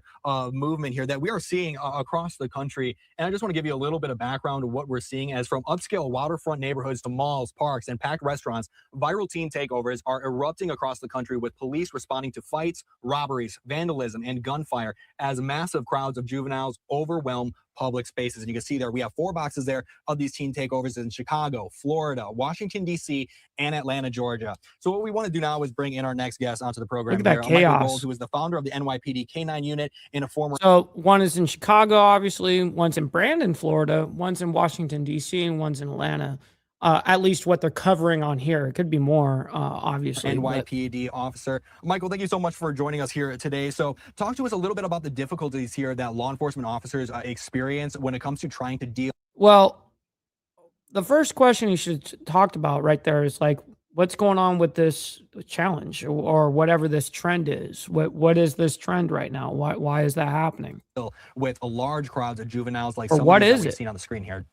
movement here that we are seeing across the country. And I just want to give you a little bit of background of what we're seeing, as from upscale waterfront neighborhoods to malls, parks, and packed restaurants, viral teen takeovers are erupting across the country, with police responding to fights, robberies, vandalism, and gunfire as massive crowds of juveniles overwhelm public spaces. And you can see there, we have 4 boxes there of these teen takeovers in Chicago, Florida, Washington, D.C., and Atlanta, Georgia. So what we want to do now is bring in our next guest onto the program. Look at that chaos. Michael Gold, who is the founder of the NYPD K-9 unit and a former... So one is in Chicago, obviously, one's in Brandon, Florida, one's in Washington, D.C., and one's in Atlanta. At least what they're covering on here. It could be more, obviously. NYPD officer. Michael, thank you so much for joining us here today. So talk to us a little bit about the difficulties here that law enforcement officers experience when it comes to trying to deal. Well, the first question you should talked about right there is like, what's going on with this challenge or whatever this trend is? What is this trend right now? Why is that happening? With a large crowds of juveniles like or some what of these is that we've it? seen on the screen here.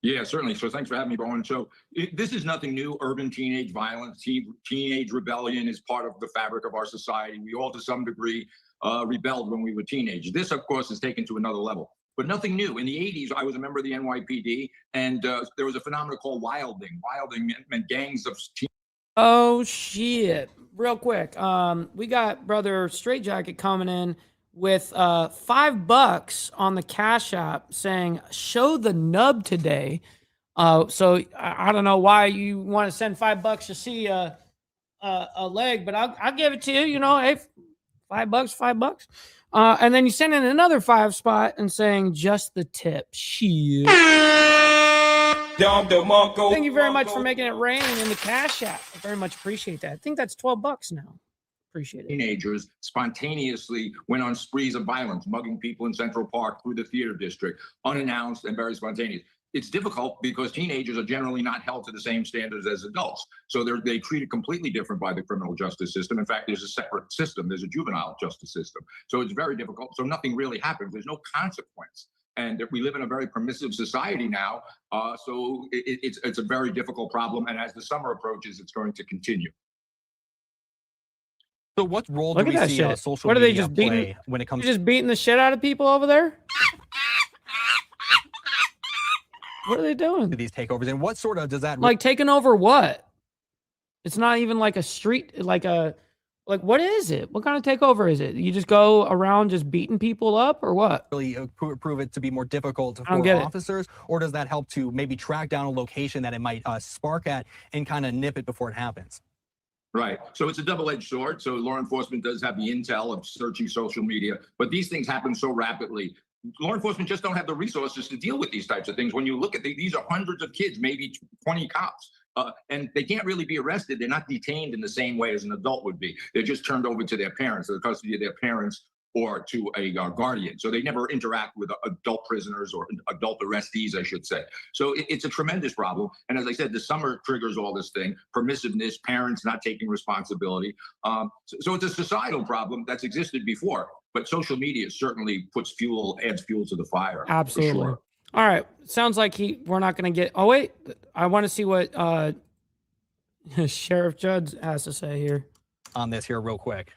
Yeah, certainly. So thanks for having me, Bowen. So this is nothing new. Urban teenage violence, teenage rebellion is part of the fabric of our society. We all, to some degree, rebelled when we were teenagers. This, of course, is taken to another level. but nothing new. In the 80s, I was a member of the NYPD, and there was a phenomenon called wilding. Wilding meant gangs of Oh shit. Real quick. We got brother Straight Jacket coming in with $5 on the Cash App saying show the nub today. So I don't know why you want to send $5 to see a leg, but I'll give it to you. You know, hey, $5. And then you send in another 5 spot and saying just the tip. Shit. Thank you very much for making it rain in the Cash App. I very much appreciate that. I think that's $12 now. Appreciate it. Teenagers spontaneously went on sprees of violence, mugging people in Central Park through the theater district, unannounced and very spontaneous. It's difficult because teenagers are generally not held to the same standards as adults. So they're treated completely different by the criminal justice system. In fact, there's a separate system. There's a juvenile justice system. So it's very difficult. So nothing really happens. There's no consequence. And we live in a very permissive society now. So it's a very difficult problem. And as the summer approaches, it's going to continue. So what role do we see social what are they media just play beating, when it comes just beating the shit out of people over there? What are they doing? to these takeovers? And what sort of does that Like taking over what? It's not even like a street, like what is it? What kind of takeover is it? You just go around just beating people up or what? really prove it to be more difficult I don't for get it. officers, or does that help to maybe track down a location that it might spark at and kind of nip it before it happens? Right. So it's a double-edged sword. So law enforcement does have the intel of searching social media, but these things happen so rapidly. Law enforcement just don't have the resources to deal with these types of things. When you look at these are hundreds of kids, maybe 20 cops, and they can't really be arrested. They're not detained in the same way as an adult would be. They're just turned over to their parents, to the custody of their parents, or to a guardian. So they never interact with adult prisoners or adult arrestees, I should say. So it's a tremendous problem. And as I said, the summer triggers all this thing, permissiveness, parents not taking responsibility. So it's a societal problem that's existed before, but social media certainly adds fuel to the fire. for Absolutely. sure. All right. Sounds like we're not going to get. Oh, wait. I want to see what Sheriff Judd has to say here on this here real quick.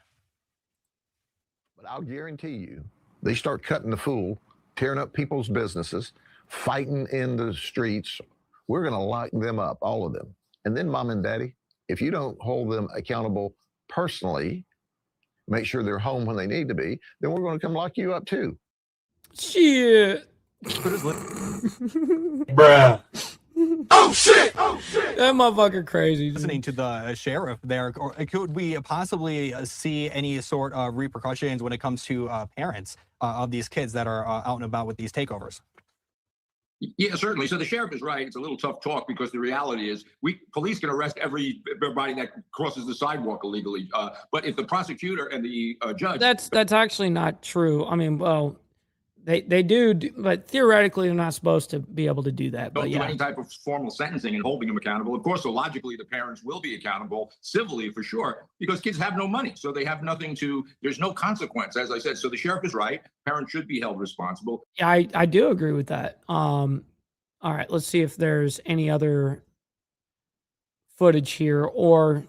But I'll guarantee you, they start cutting the fool, tearing up people's businesses, fighting in the streets. We're going to lock them up, all of them. And then, mom and daddy, if you don't hold them accountable personally, make sure they're home when they need to be, then we're going to come lock you up too. Shit. Bruh. Oh shit! Oh shit! That motherfucker crazy. Listening to the sheriff there, or could we possibly see any sort of repercussions when it comes to parents of these kids that are out and about with these takeovers? Yeah, certainly. So the sheriff is right. It's a little tough talk because the reality is police can arrest everybody that crosses the sidewalk illegally. But if the prosecutor and the judge... That's actually not true. I mean, well, they do, but theoretically they're not supposed to be able to do that. Don't But do yeah, any type of formal sentencing and holding them accountable. Of course, so logically, the parents will be accountable civilly for sure, because kids have no money. So they have nothing there's no consequence, as I said. So the sheriff is right. Parents should be held responsible. yeah, I do agree with that. All right, let's see if there's any other footage here or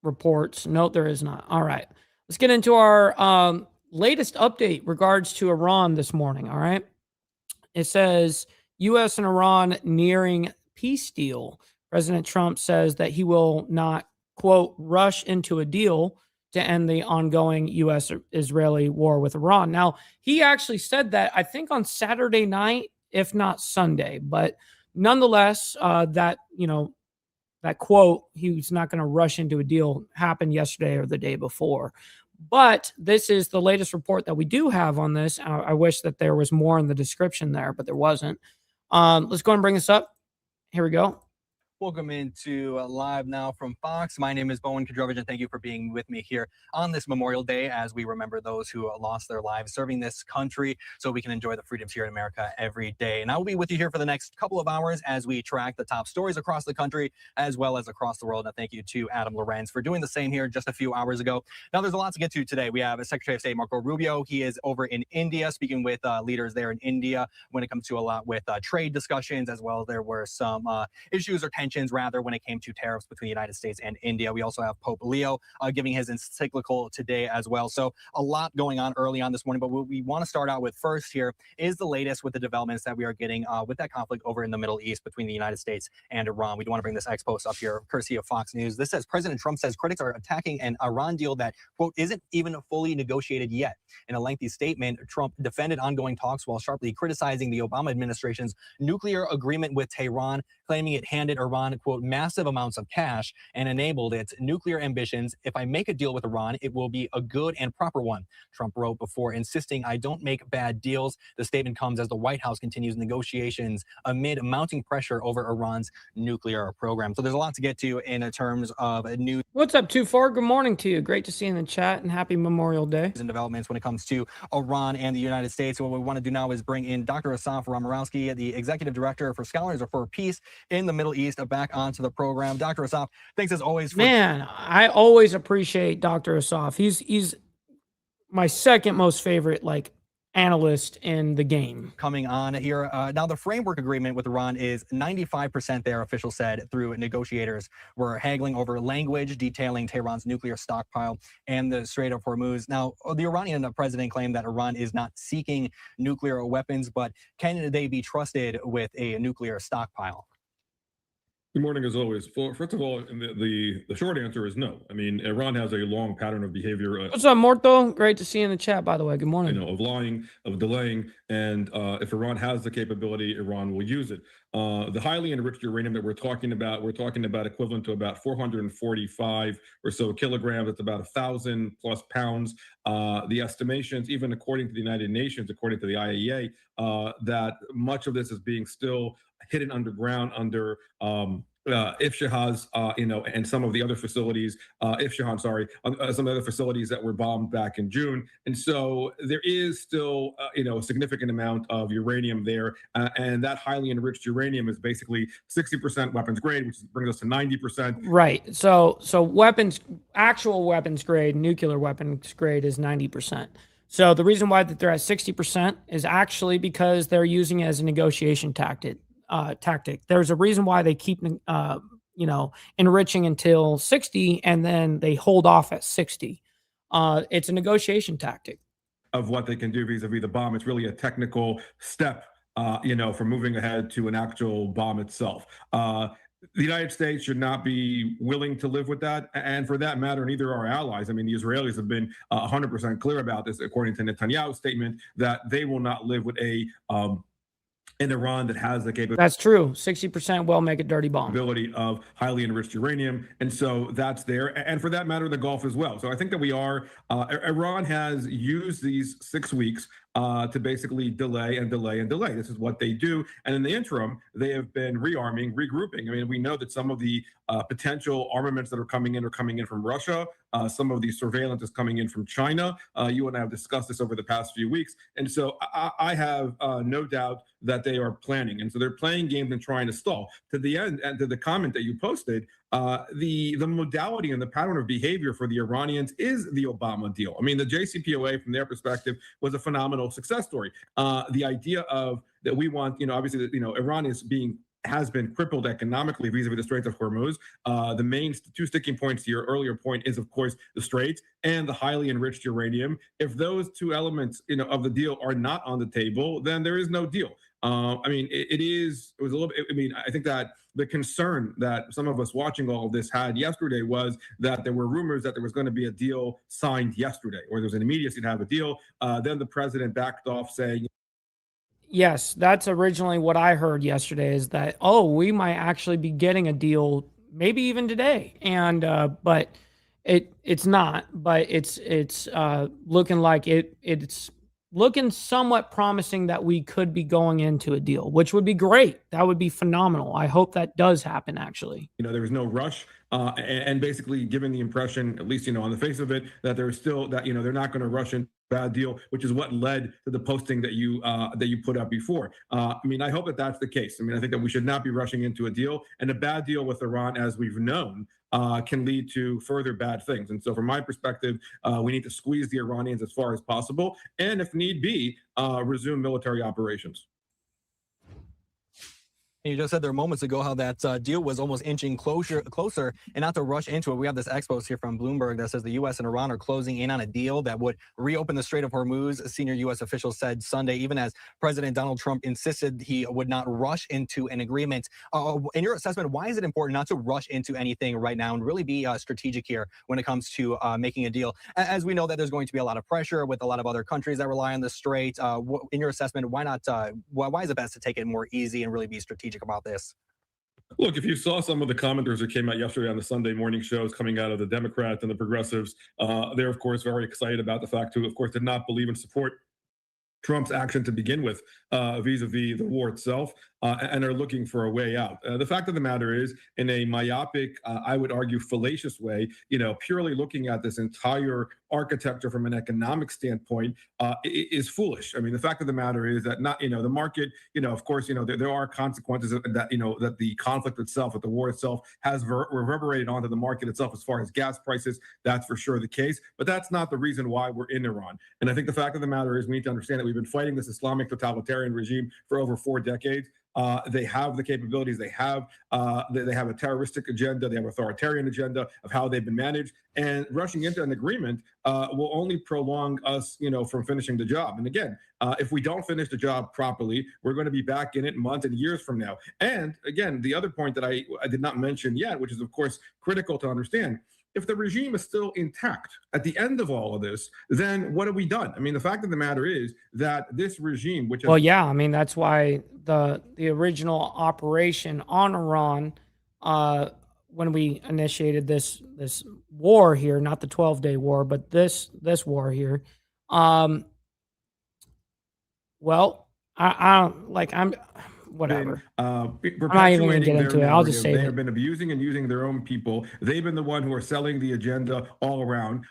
reports. No, there is not. All right, let's get into our latest update regards to Iran this morning. All right, it says U.S. and Iran nearing peace deal. President Trump says that he will not, quote, rush into a deal to end the ongoing U.S.-Israeli war with Iran. Now, he actually said that, I think, on Saturday night, if not Sunday. But nonetheless, that quote, he was not going to rush into a deal, happened yesterday or the day before. But this is the latest report that we do have on this. I wish that there was more in the description there, but there wasn't. Let's go and bring this up. Here we go. Welcome into Live Now from Fox. My name is Bowen Kadrovich, and thank you for being with me here on this Memorial Day as we remember those who lost their lives serving this country so we can enjoy the freedoms here in America every day. And I will be with you here for the next couple of hours as we track the top stories across the country as well as across the world. And thank you to Adam Lorenz for doing the same here just a few hours ago. Now, there's a lot to get to today. We have Secretary of State Marco Rubio. He is over in India speaking with leaders there in India when it comes to a lot with trade discussions, as well as there were some issues or tensions tensions, rather, when it came to tariffs between the United States and India. We also have Pope Leo giving his encyclical today as well. So a lot going on early on this morning. But what we want to start out with first here is the latest with the developments that we are getting with that conflict over in the Middle East between the United States and Iran. We do want to bring this X post up here, courtesy of Fox News. This says President Trump says critics are attacking an Iran deal that, quote, isn't even fully negotiated yet. In a lengthy statement, Trump defended ongoing talks while sharply criticizing the Obama administration's nuclear agreement with Tehran, claiming it handed Iran, quote, massive amounts of cash and enabled its nuclear ambitions. If I make a deal with Iran, it will be a good and proper one, Trump wrote before insisting, I don't make bad deals. The statement comes as the White House continues negotiations amid mounting pressure over Iran's nuclear program. So there's a lot to get to in terms of news. What's up, Too Far? Good morning to you. Great to see you in the chat, and happy Memorial Day. And developments when it comes to Iran and the United States. So what we want to do now is bring in Dr. Asaf Ramarowski, the Executive Director for Scholars for Peace in the Middle East, back onto the program. Dr. Asaf, thanks as always. Man, I always appreciate Dr. Asaf. He's my second most favorite, analyst in the game. Coming on here. Now, the framework agreement with Iran is 95% there, officials said, through negotiators were haggling over language detailing Tehran's nuclear stockpile and the Strait of Hormuz. Now, the Iranian president claimed that Iran is not seeking nuclear weapons, but can they be trusted with a nuclear stockpile? Good morning, as always. First of all, the short answer is no. I mean, Iran has a long pattern of behavior. What's up, Morto? Great to see you in the chat, by the way. Good morning. Of lying, of delaying, and if Iran has the capability, Iran will use it. The highly enriched uranium that we're talking about equivalent to about 445 or so kilograms. That's about 1,000 plus pounds. The estimations, even according to the United Nations, according to the IAEA, that much of this is being still hidden underground under Ifshah's, and some of the other facilities, some of the other facilities that were bombed back in June. And so there is still, a significant amount of uranium there. And that highly enriched uranium is basically 60% weapons grade, which brings us to 90%. Right. So actual weapons grade, nuclear weapons grade is 90%. So the reason why that they're at 60% is actually because they're using it as a negotiation tactic. There's a reason why they keep, enriching until 60 and then they hold off at 60. It's a negotiation tactic. Of what they can do vis-a-vis the bomb. It's really a technical step, from moving ahead to an actual bomb itself. The United States should not be willing to live with that. And for that matter, neither are our allies. I mean, the Israelis have been 100% clear about this, according to Netanyahu's statement, that they will not live with in Iran that has the capability. That's true. 60% will make a dirty bomb. Ability of highly enriched uranium. And so that's there. And for that matter, the Gulf as well. So I think that we are, Iran has used these 6 weeks to basically delay and delay and delay. This is what they do. And in the interim, they have been rearming, regrouping. I mean, we know that some of the potential armaments that are coming in from Russia. Some of the surveillance is coming in from China. You and I have discussed this over the past few weeks. And so I have no doubt that they are planning. And so they're playing games and trying to stall. To the end, and to the comment that you posted, the modality and the pattern of behavior for the Iranians is the Obama deal. I mean, the JCPOA, from their perspective, was a phenomenal success story. The idea of that we want, obviously, Iran has been crippled economically vis-a-vis the Straits of Hormuz. The main two sticking points to your earlier point is, of course, the Straits and the highly enriched uranium. If those two elements, of the deal are not on the table, then there is no deal. I mean, it was a little bit, I think that the concern that some of us watching all of this had yesterday was that there were rumors that there was going to be a deal signed yesterday, or there was an immediacy to have a deal. Then the president backed off saying, yes, that's originally what I heard yesterday, is that, we might actually be getting a deal maybe even today. And but it's not, but it's looking like it's looking somewhat promising that we could be going into a deal, which would be great. That would be phenomenal. I hope that does happen, actually. There was no rush, and basically giving the impression, at least, on the face of it, that there's still that, they're not going to rush into bad deal, which is what led to the posting that you put up before. I hope that that's the case. I think that we should not be rushing into a deal, and a bad deal with Iran, as we've known, can lead to further bad things. And so from my perspective, we need to squeeze the Iranians as far as possible, and if need be, resume military operations. You just said there moments ago how that deal was almost inching closer, and not to rush into it. We have this expose here from Bloomberg that says the U.S. and Iran are closing in on a deal that would reopen the Strait of Hormuz. Senior U.S. officials said Sunday, even as President Donald Trump insisted he would not rush into an agreement. In your assessment, why is it important not to rush into anything right now and really be strategic here when it comes to making a deal? As we know that there's going to be a lot of pressure with a lot of other countries that rely on the Strait. In your assessment, why not? Why is it best to take it more easy and really be strategic about this? Look, if you saw some of the commenters that came out yesterday on the Sunday morning shows coming out of the Democrats and the progressives, they're, of course, very excited about the fact, who, of course, did not believe and support Trump's action to begin with vis-a-vis the war itself, and are looking for a way out. The fact of the matter is, in a myopic, I would argue fallacious way, purely looking at this entire architecture from an economic standpoint is foolish. I mean, the fact of the matter is that the market, of course, there are consequences that, that the conflict itself, that the war itself has reverberated onto the market itself as far as gas prices. That's for sure the case, but that's not the reason why we're in Iran. And I think the fact of the matter is we need to understand that we've been fighting this Islamic totalitarian regime for over 4 decades. They have the capabilities. They have a terroristic agenda. They have an authoritarian agenda of how they've been managed. And rushing into an agreement will only prolong us, from finishing the job. And again, if we don't finish the job properly, we're going to be back in it months and years from now. And again, the other point that I did not mention yet, which is of course critical to understand. If the regime is still intact at the end of all of this, then what have we done? I mean, the fact of the matter is that this regime, which well, yeah, I mean, that's why the original operation on Iran, when we initiated this war here, not the 12-day war, but this war here, well, I'm whatever. I'm not even going to get into it. I'll just say they have been abusing and using their own people. They've been the one who are selling the agenda all around.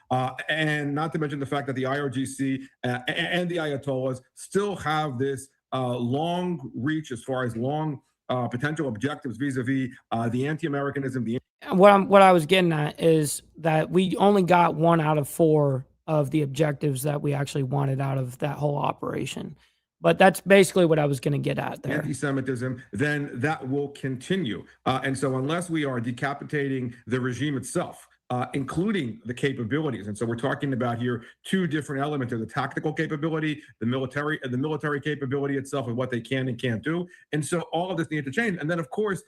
And not to mention the fact that the IRGC and the Ayatollahs still have this long reach as far as long potential objectives vis-a-vis the anti-Americanism. What I was getting at is that we only got 1 out of 4 of the objectives that we actually wanted out of that whole operation. But that's basically what I was going to get at there. Anti-Semitism, then that will continue. And so unless we are decapitating the regime itself, including the capabilities. And so we're talking about here 2 different elements of the tactical capability, the military capability itself, and what they can and can't do. And so all of this needs to change. And then, of course,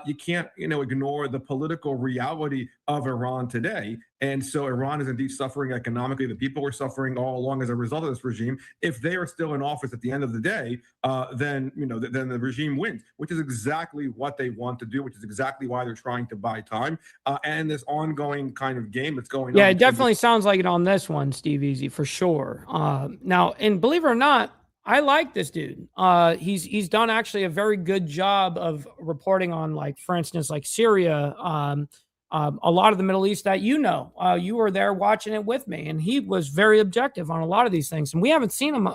you can't, ignore the political reality of Iran today. And so Iran is indeed suffering economically. The people are suffering all along as a result of this regime. If they are still in office at the end of the day, then the regime wins, which is exactly what they want to do, which is exactly why they're trying to buy time. And this ongoing kind of game that's going on. Yeah, it definitely sounds like it on this one, Steve Easy, for sure. Now, and believe it or not, I like this dude. He's done actually a very good job of reporting on, like, for instance, like Syria, a lot of the Middle East that you were there watching it with me, and he was very objective on a lot of these things. And we haven't seen him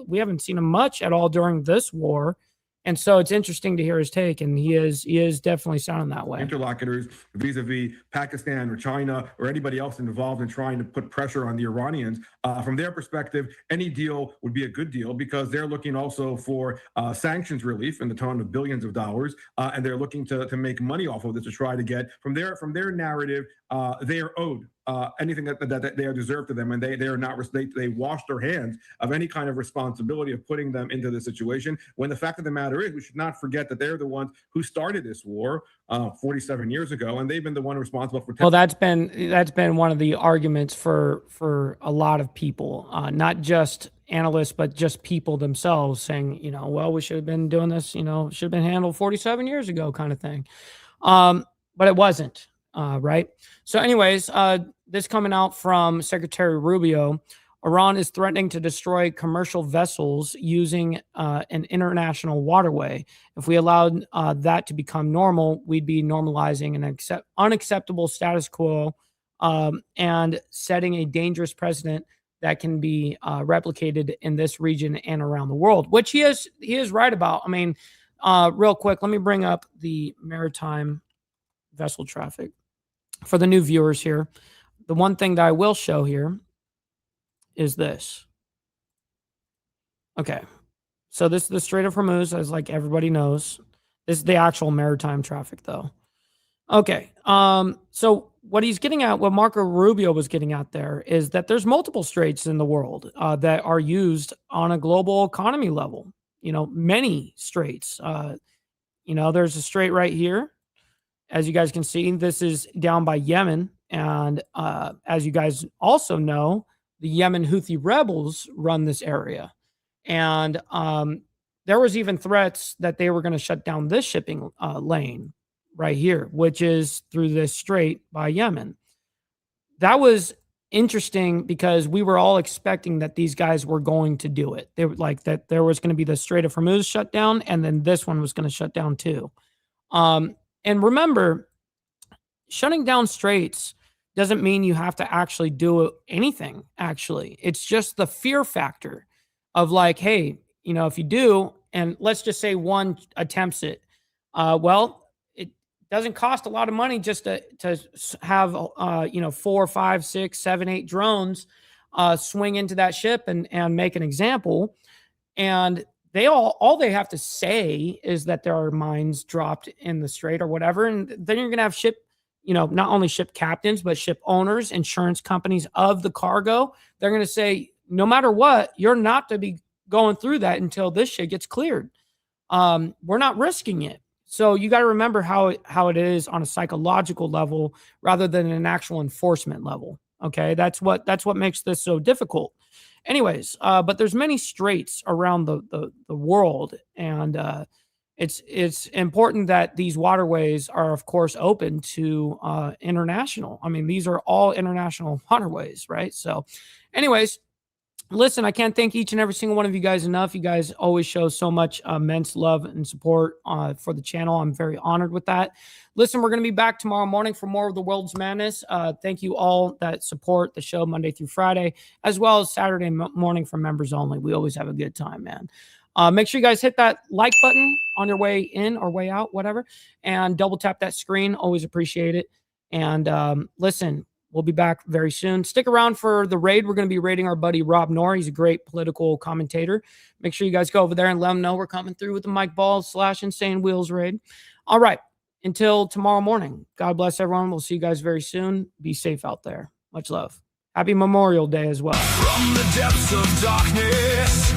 we haven't seen him much at all during this war. And so it's interesting to hear his take, and he is definitely sounding that way. Interlocutors vis-a-vis Pakistan or China or anybody else involved in trying to put pressure on the Iranians. From their perspective, any deal would be a good deal because they're looking also for sanctions relief in the tone of billions of dollars, and they're looking to make money off of this to try to get from their narrative. They are owed anything that they are deserved to them, and they are not. They wash their hands of any kind of responsibility of putting them into this situation. When the fact of the matter is, we should not forget that they're the ones who started this war 47 years ago, and they've been the one responsible for. Well, that's been one of the arguments for a lot of people, not just analysts, but just people themselves, saying, well, we should have been doing this, should have been handled 47 years ago, kind of thing. But it wasn't. Right. So anyways, this coming out from Secretary Rubio, Iran is threatening to destroy commercial vessels using an international waterway. If we allowed that to become normal, we'd be normalizing an unacceptable status quo and setting a dangerous precedent that can be replicated in this region and around the world, which he is right about. I mean, real quick, let me bring up the maritime vessel traffic for the new viewers here. The one thing that I will show here is this. Okay. So this is the Strait of Hormuz, as like everybody knows. This is the actual maritime traffic, though. Okay. So what he's getting at, what Marco Rubio was getting at there, is that there's multiple straits in the world that are used on a global economy level. You know, many straits. You know, there's a strait right here. As you guys can see, this is down by Yemen. And as you guys also know, the Yemen Houthi rebels run this area. And there was even threats that they were going to shut down this shipping lane right here, which is through this strait by Yemen. That was interesting because we were all expecting that these guys were going to do it. They were like that there was going to be the Strait of Hormuz shut down, and then this one was going to shut down too. And remember, shutting down straits doesn't mean you have to actually do anything, actually. It's just the fear factor of like, hey, you know, if you do, and let's just say one attempts it, well, it doesn't cost a lot of money just to have, you know, 4, 5, 6, 7, 8 drones swing into that ship and make an example. And they all they have to say is that there are mines dropped in the strait or whatever. And then you're going to have ship, you know, not only ship captains, but ship owners, insurance companies of the cargo. They're going to say, no matter what, you're not to be going through that until this shit gets cleared. We're not risking it. So you got to remember how it is on a psychological level rather than an actual enforcement level. Okay, that's what makes this so difficult. Anyways, but there's many straits around the world, and it's important that these waterways are, of course, open to international. I mean, these are all international waterways, right? So, anyways. Listen, I can't thank each and every single one of you guys enough. You guys always show so much immense love and support for the channel. I'm very honored with that. Listen, we're going to be back tomorrow morning for more of the World's Madness. Thank you all that support the show Monday through Friday, as well as Saturday morning for members only. We always have a good time, man. Make sure you guys hit that like button on your way in or way out, whatever, and double tap that screen. Always appreciate it. And listen, we'll be back very soon. Stick around for the raid. We're going to be raiding our buddy Rob Knorr. He's a great political commentator. Make sure you guys go over there and let him know we're coming through with the Mike Balls / Insane Wheels raid. All right. Until tomorrow morning. God bless everyone. We'll see you guys very soon. Be safe out there. Much love. Happy Memorial Day as well. From the depths of darkness,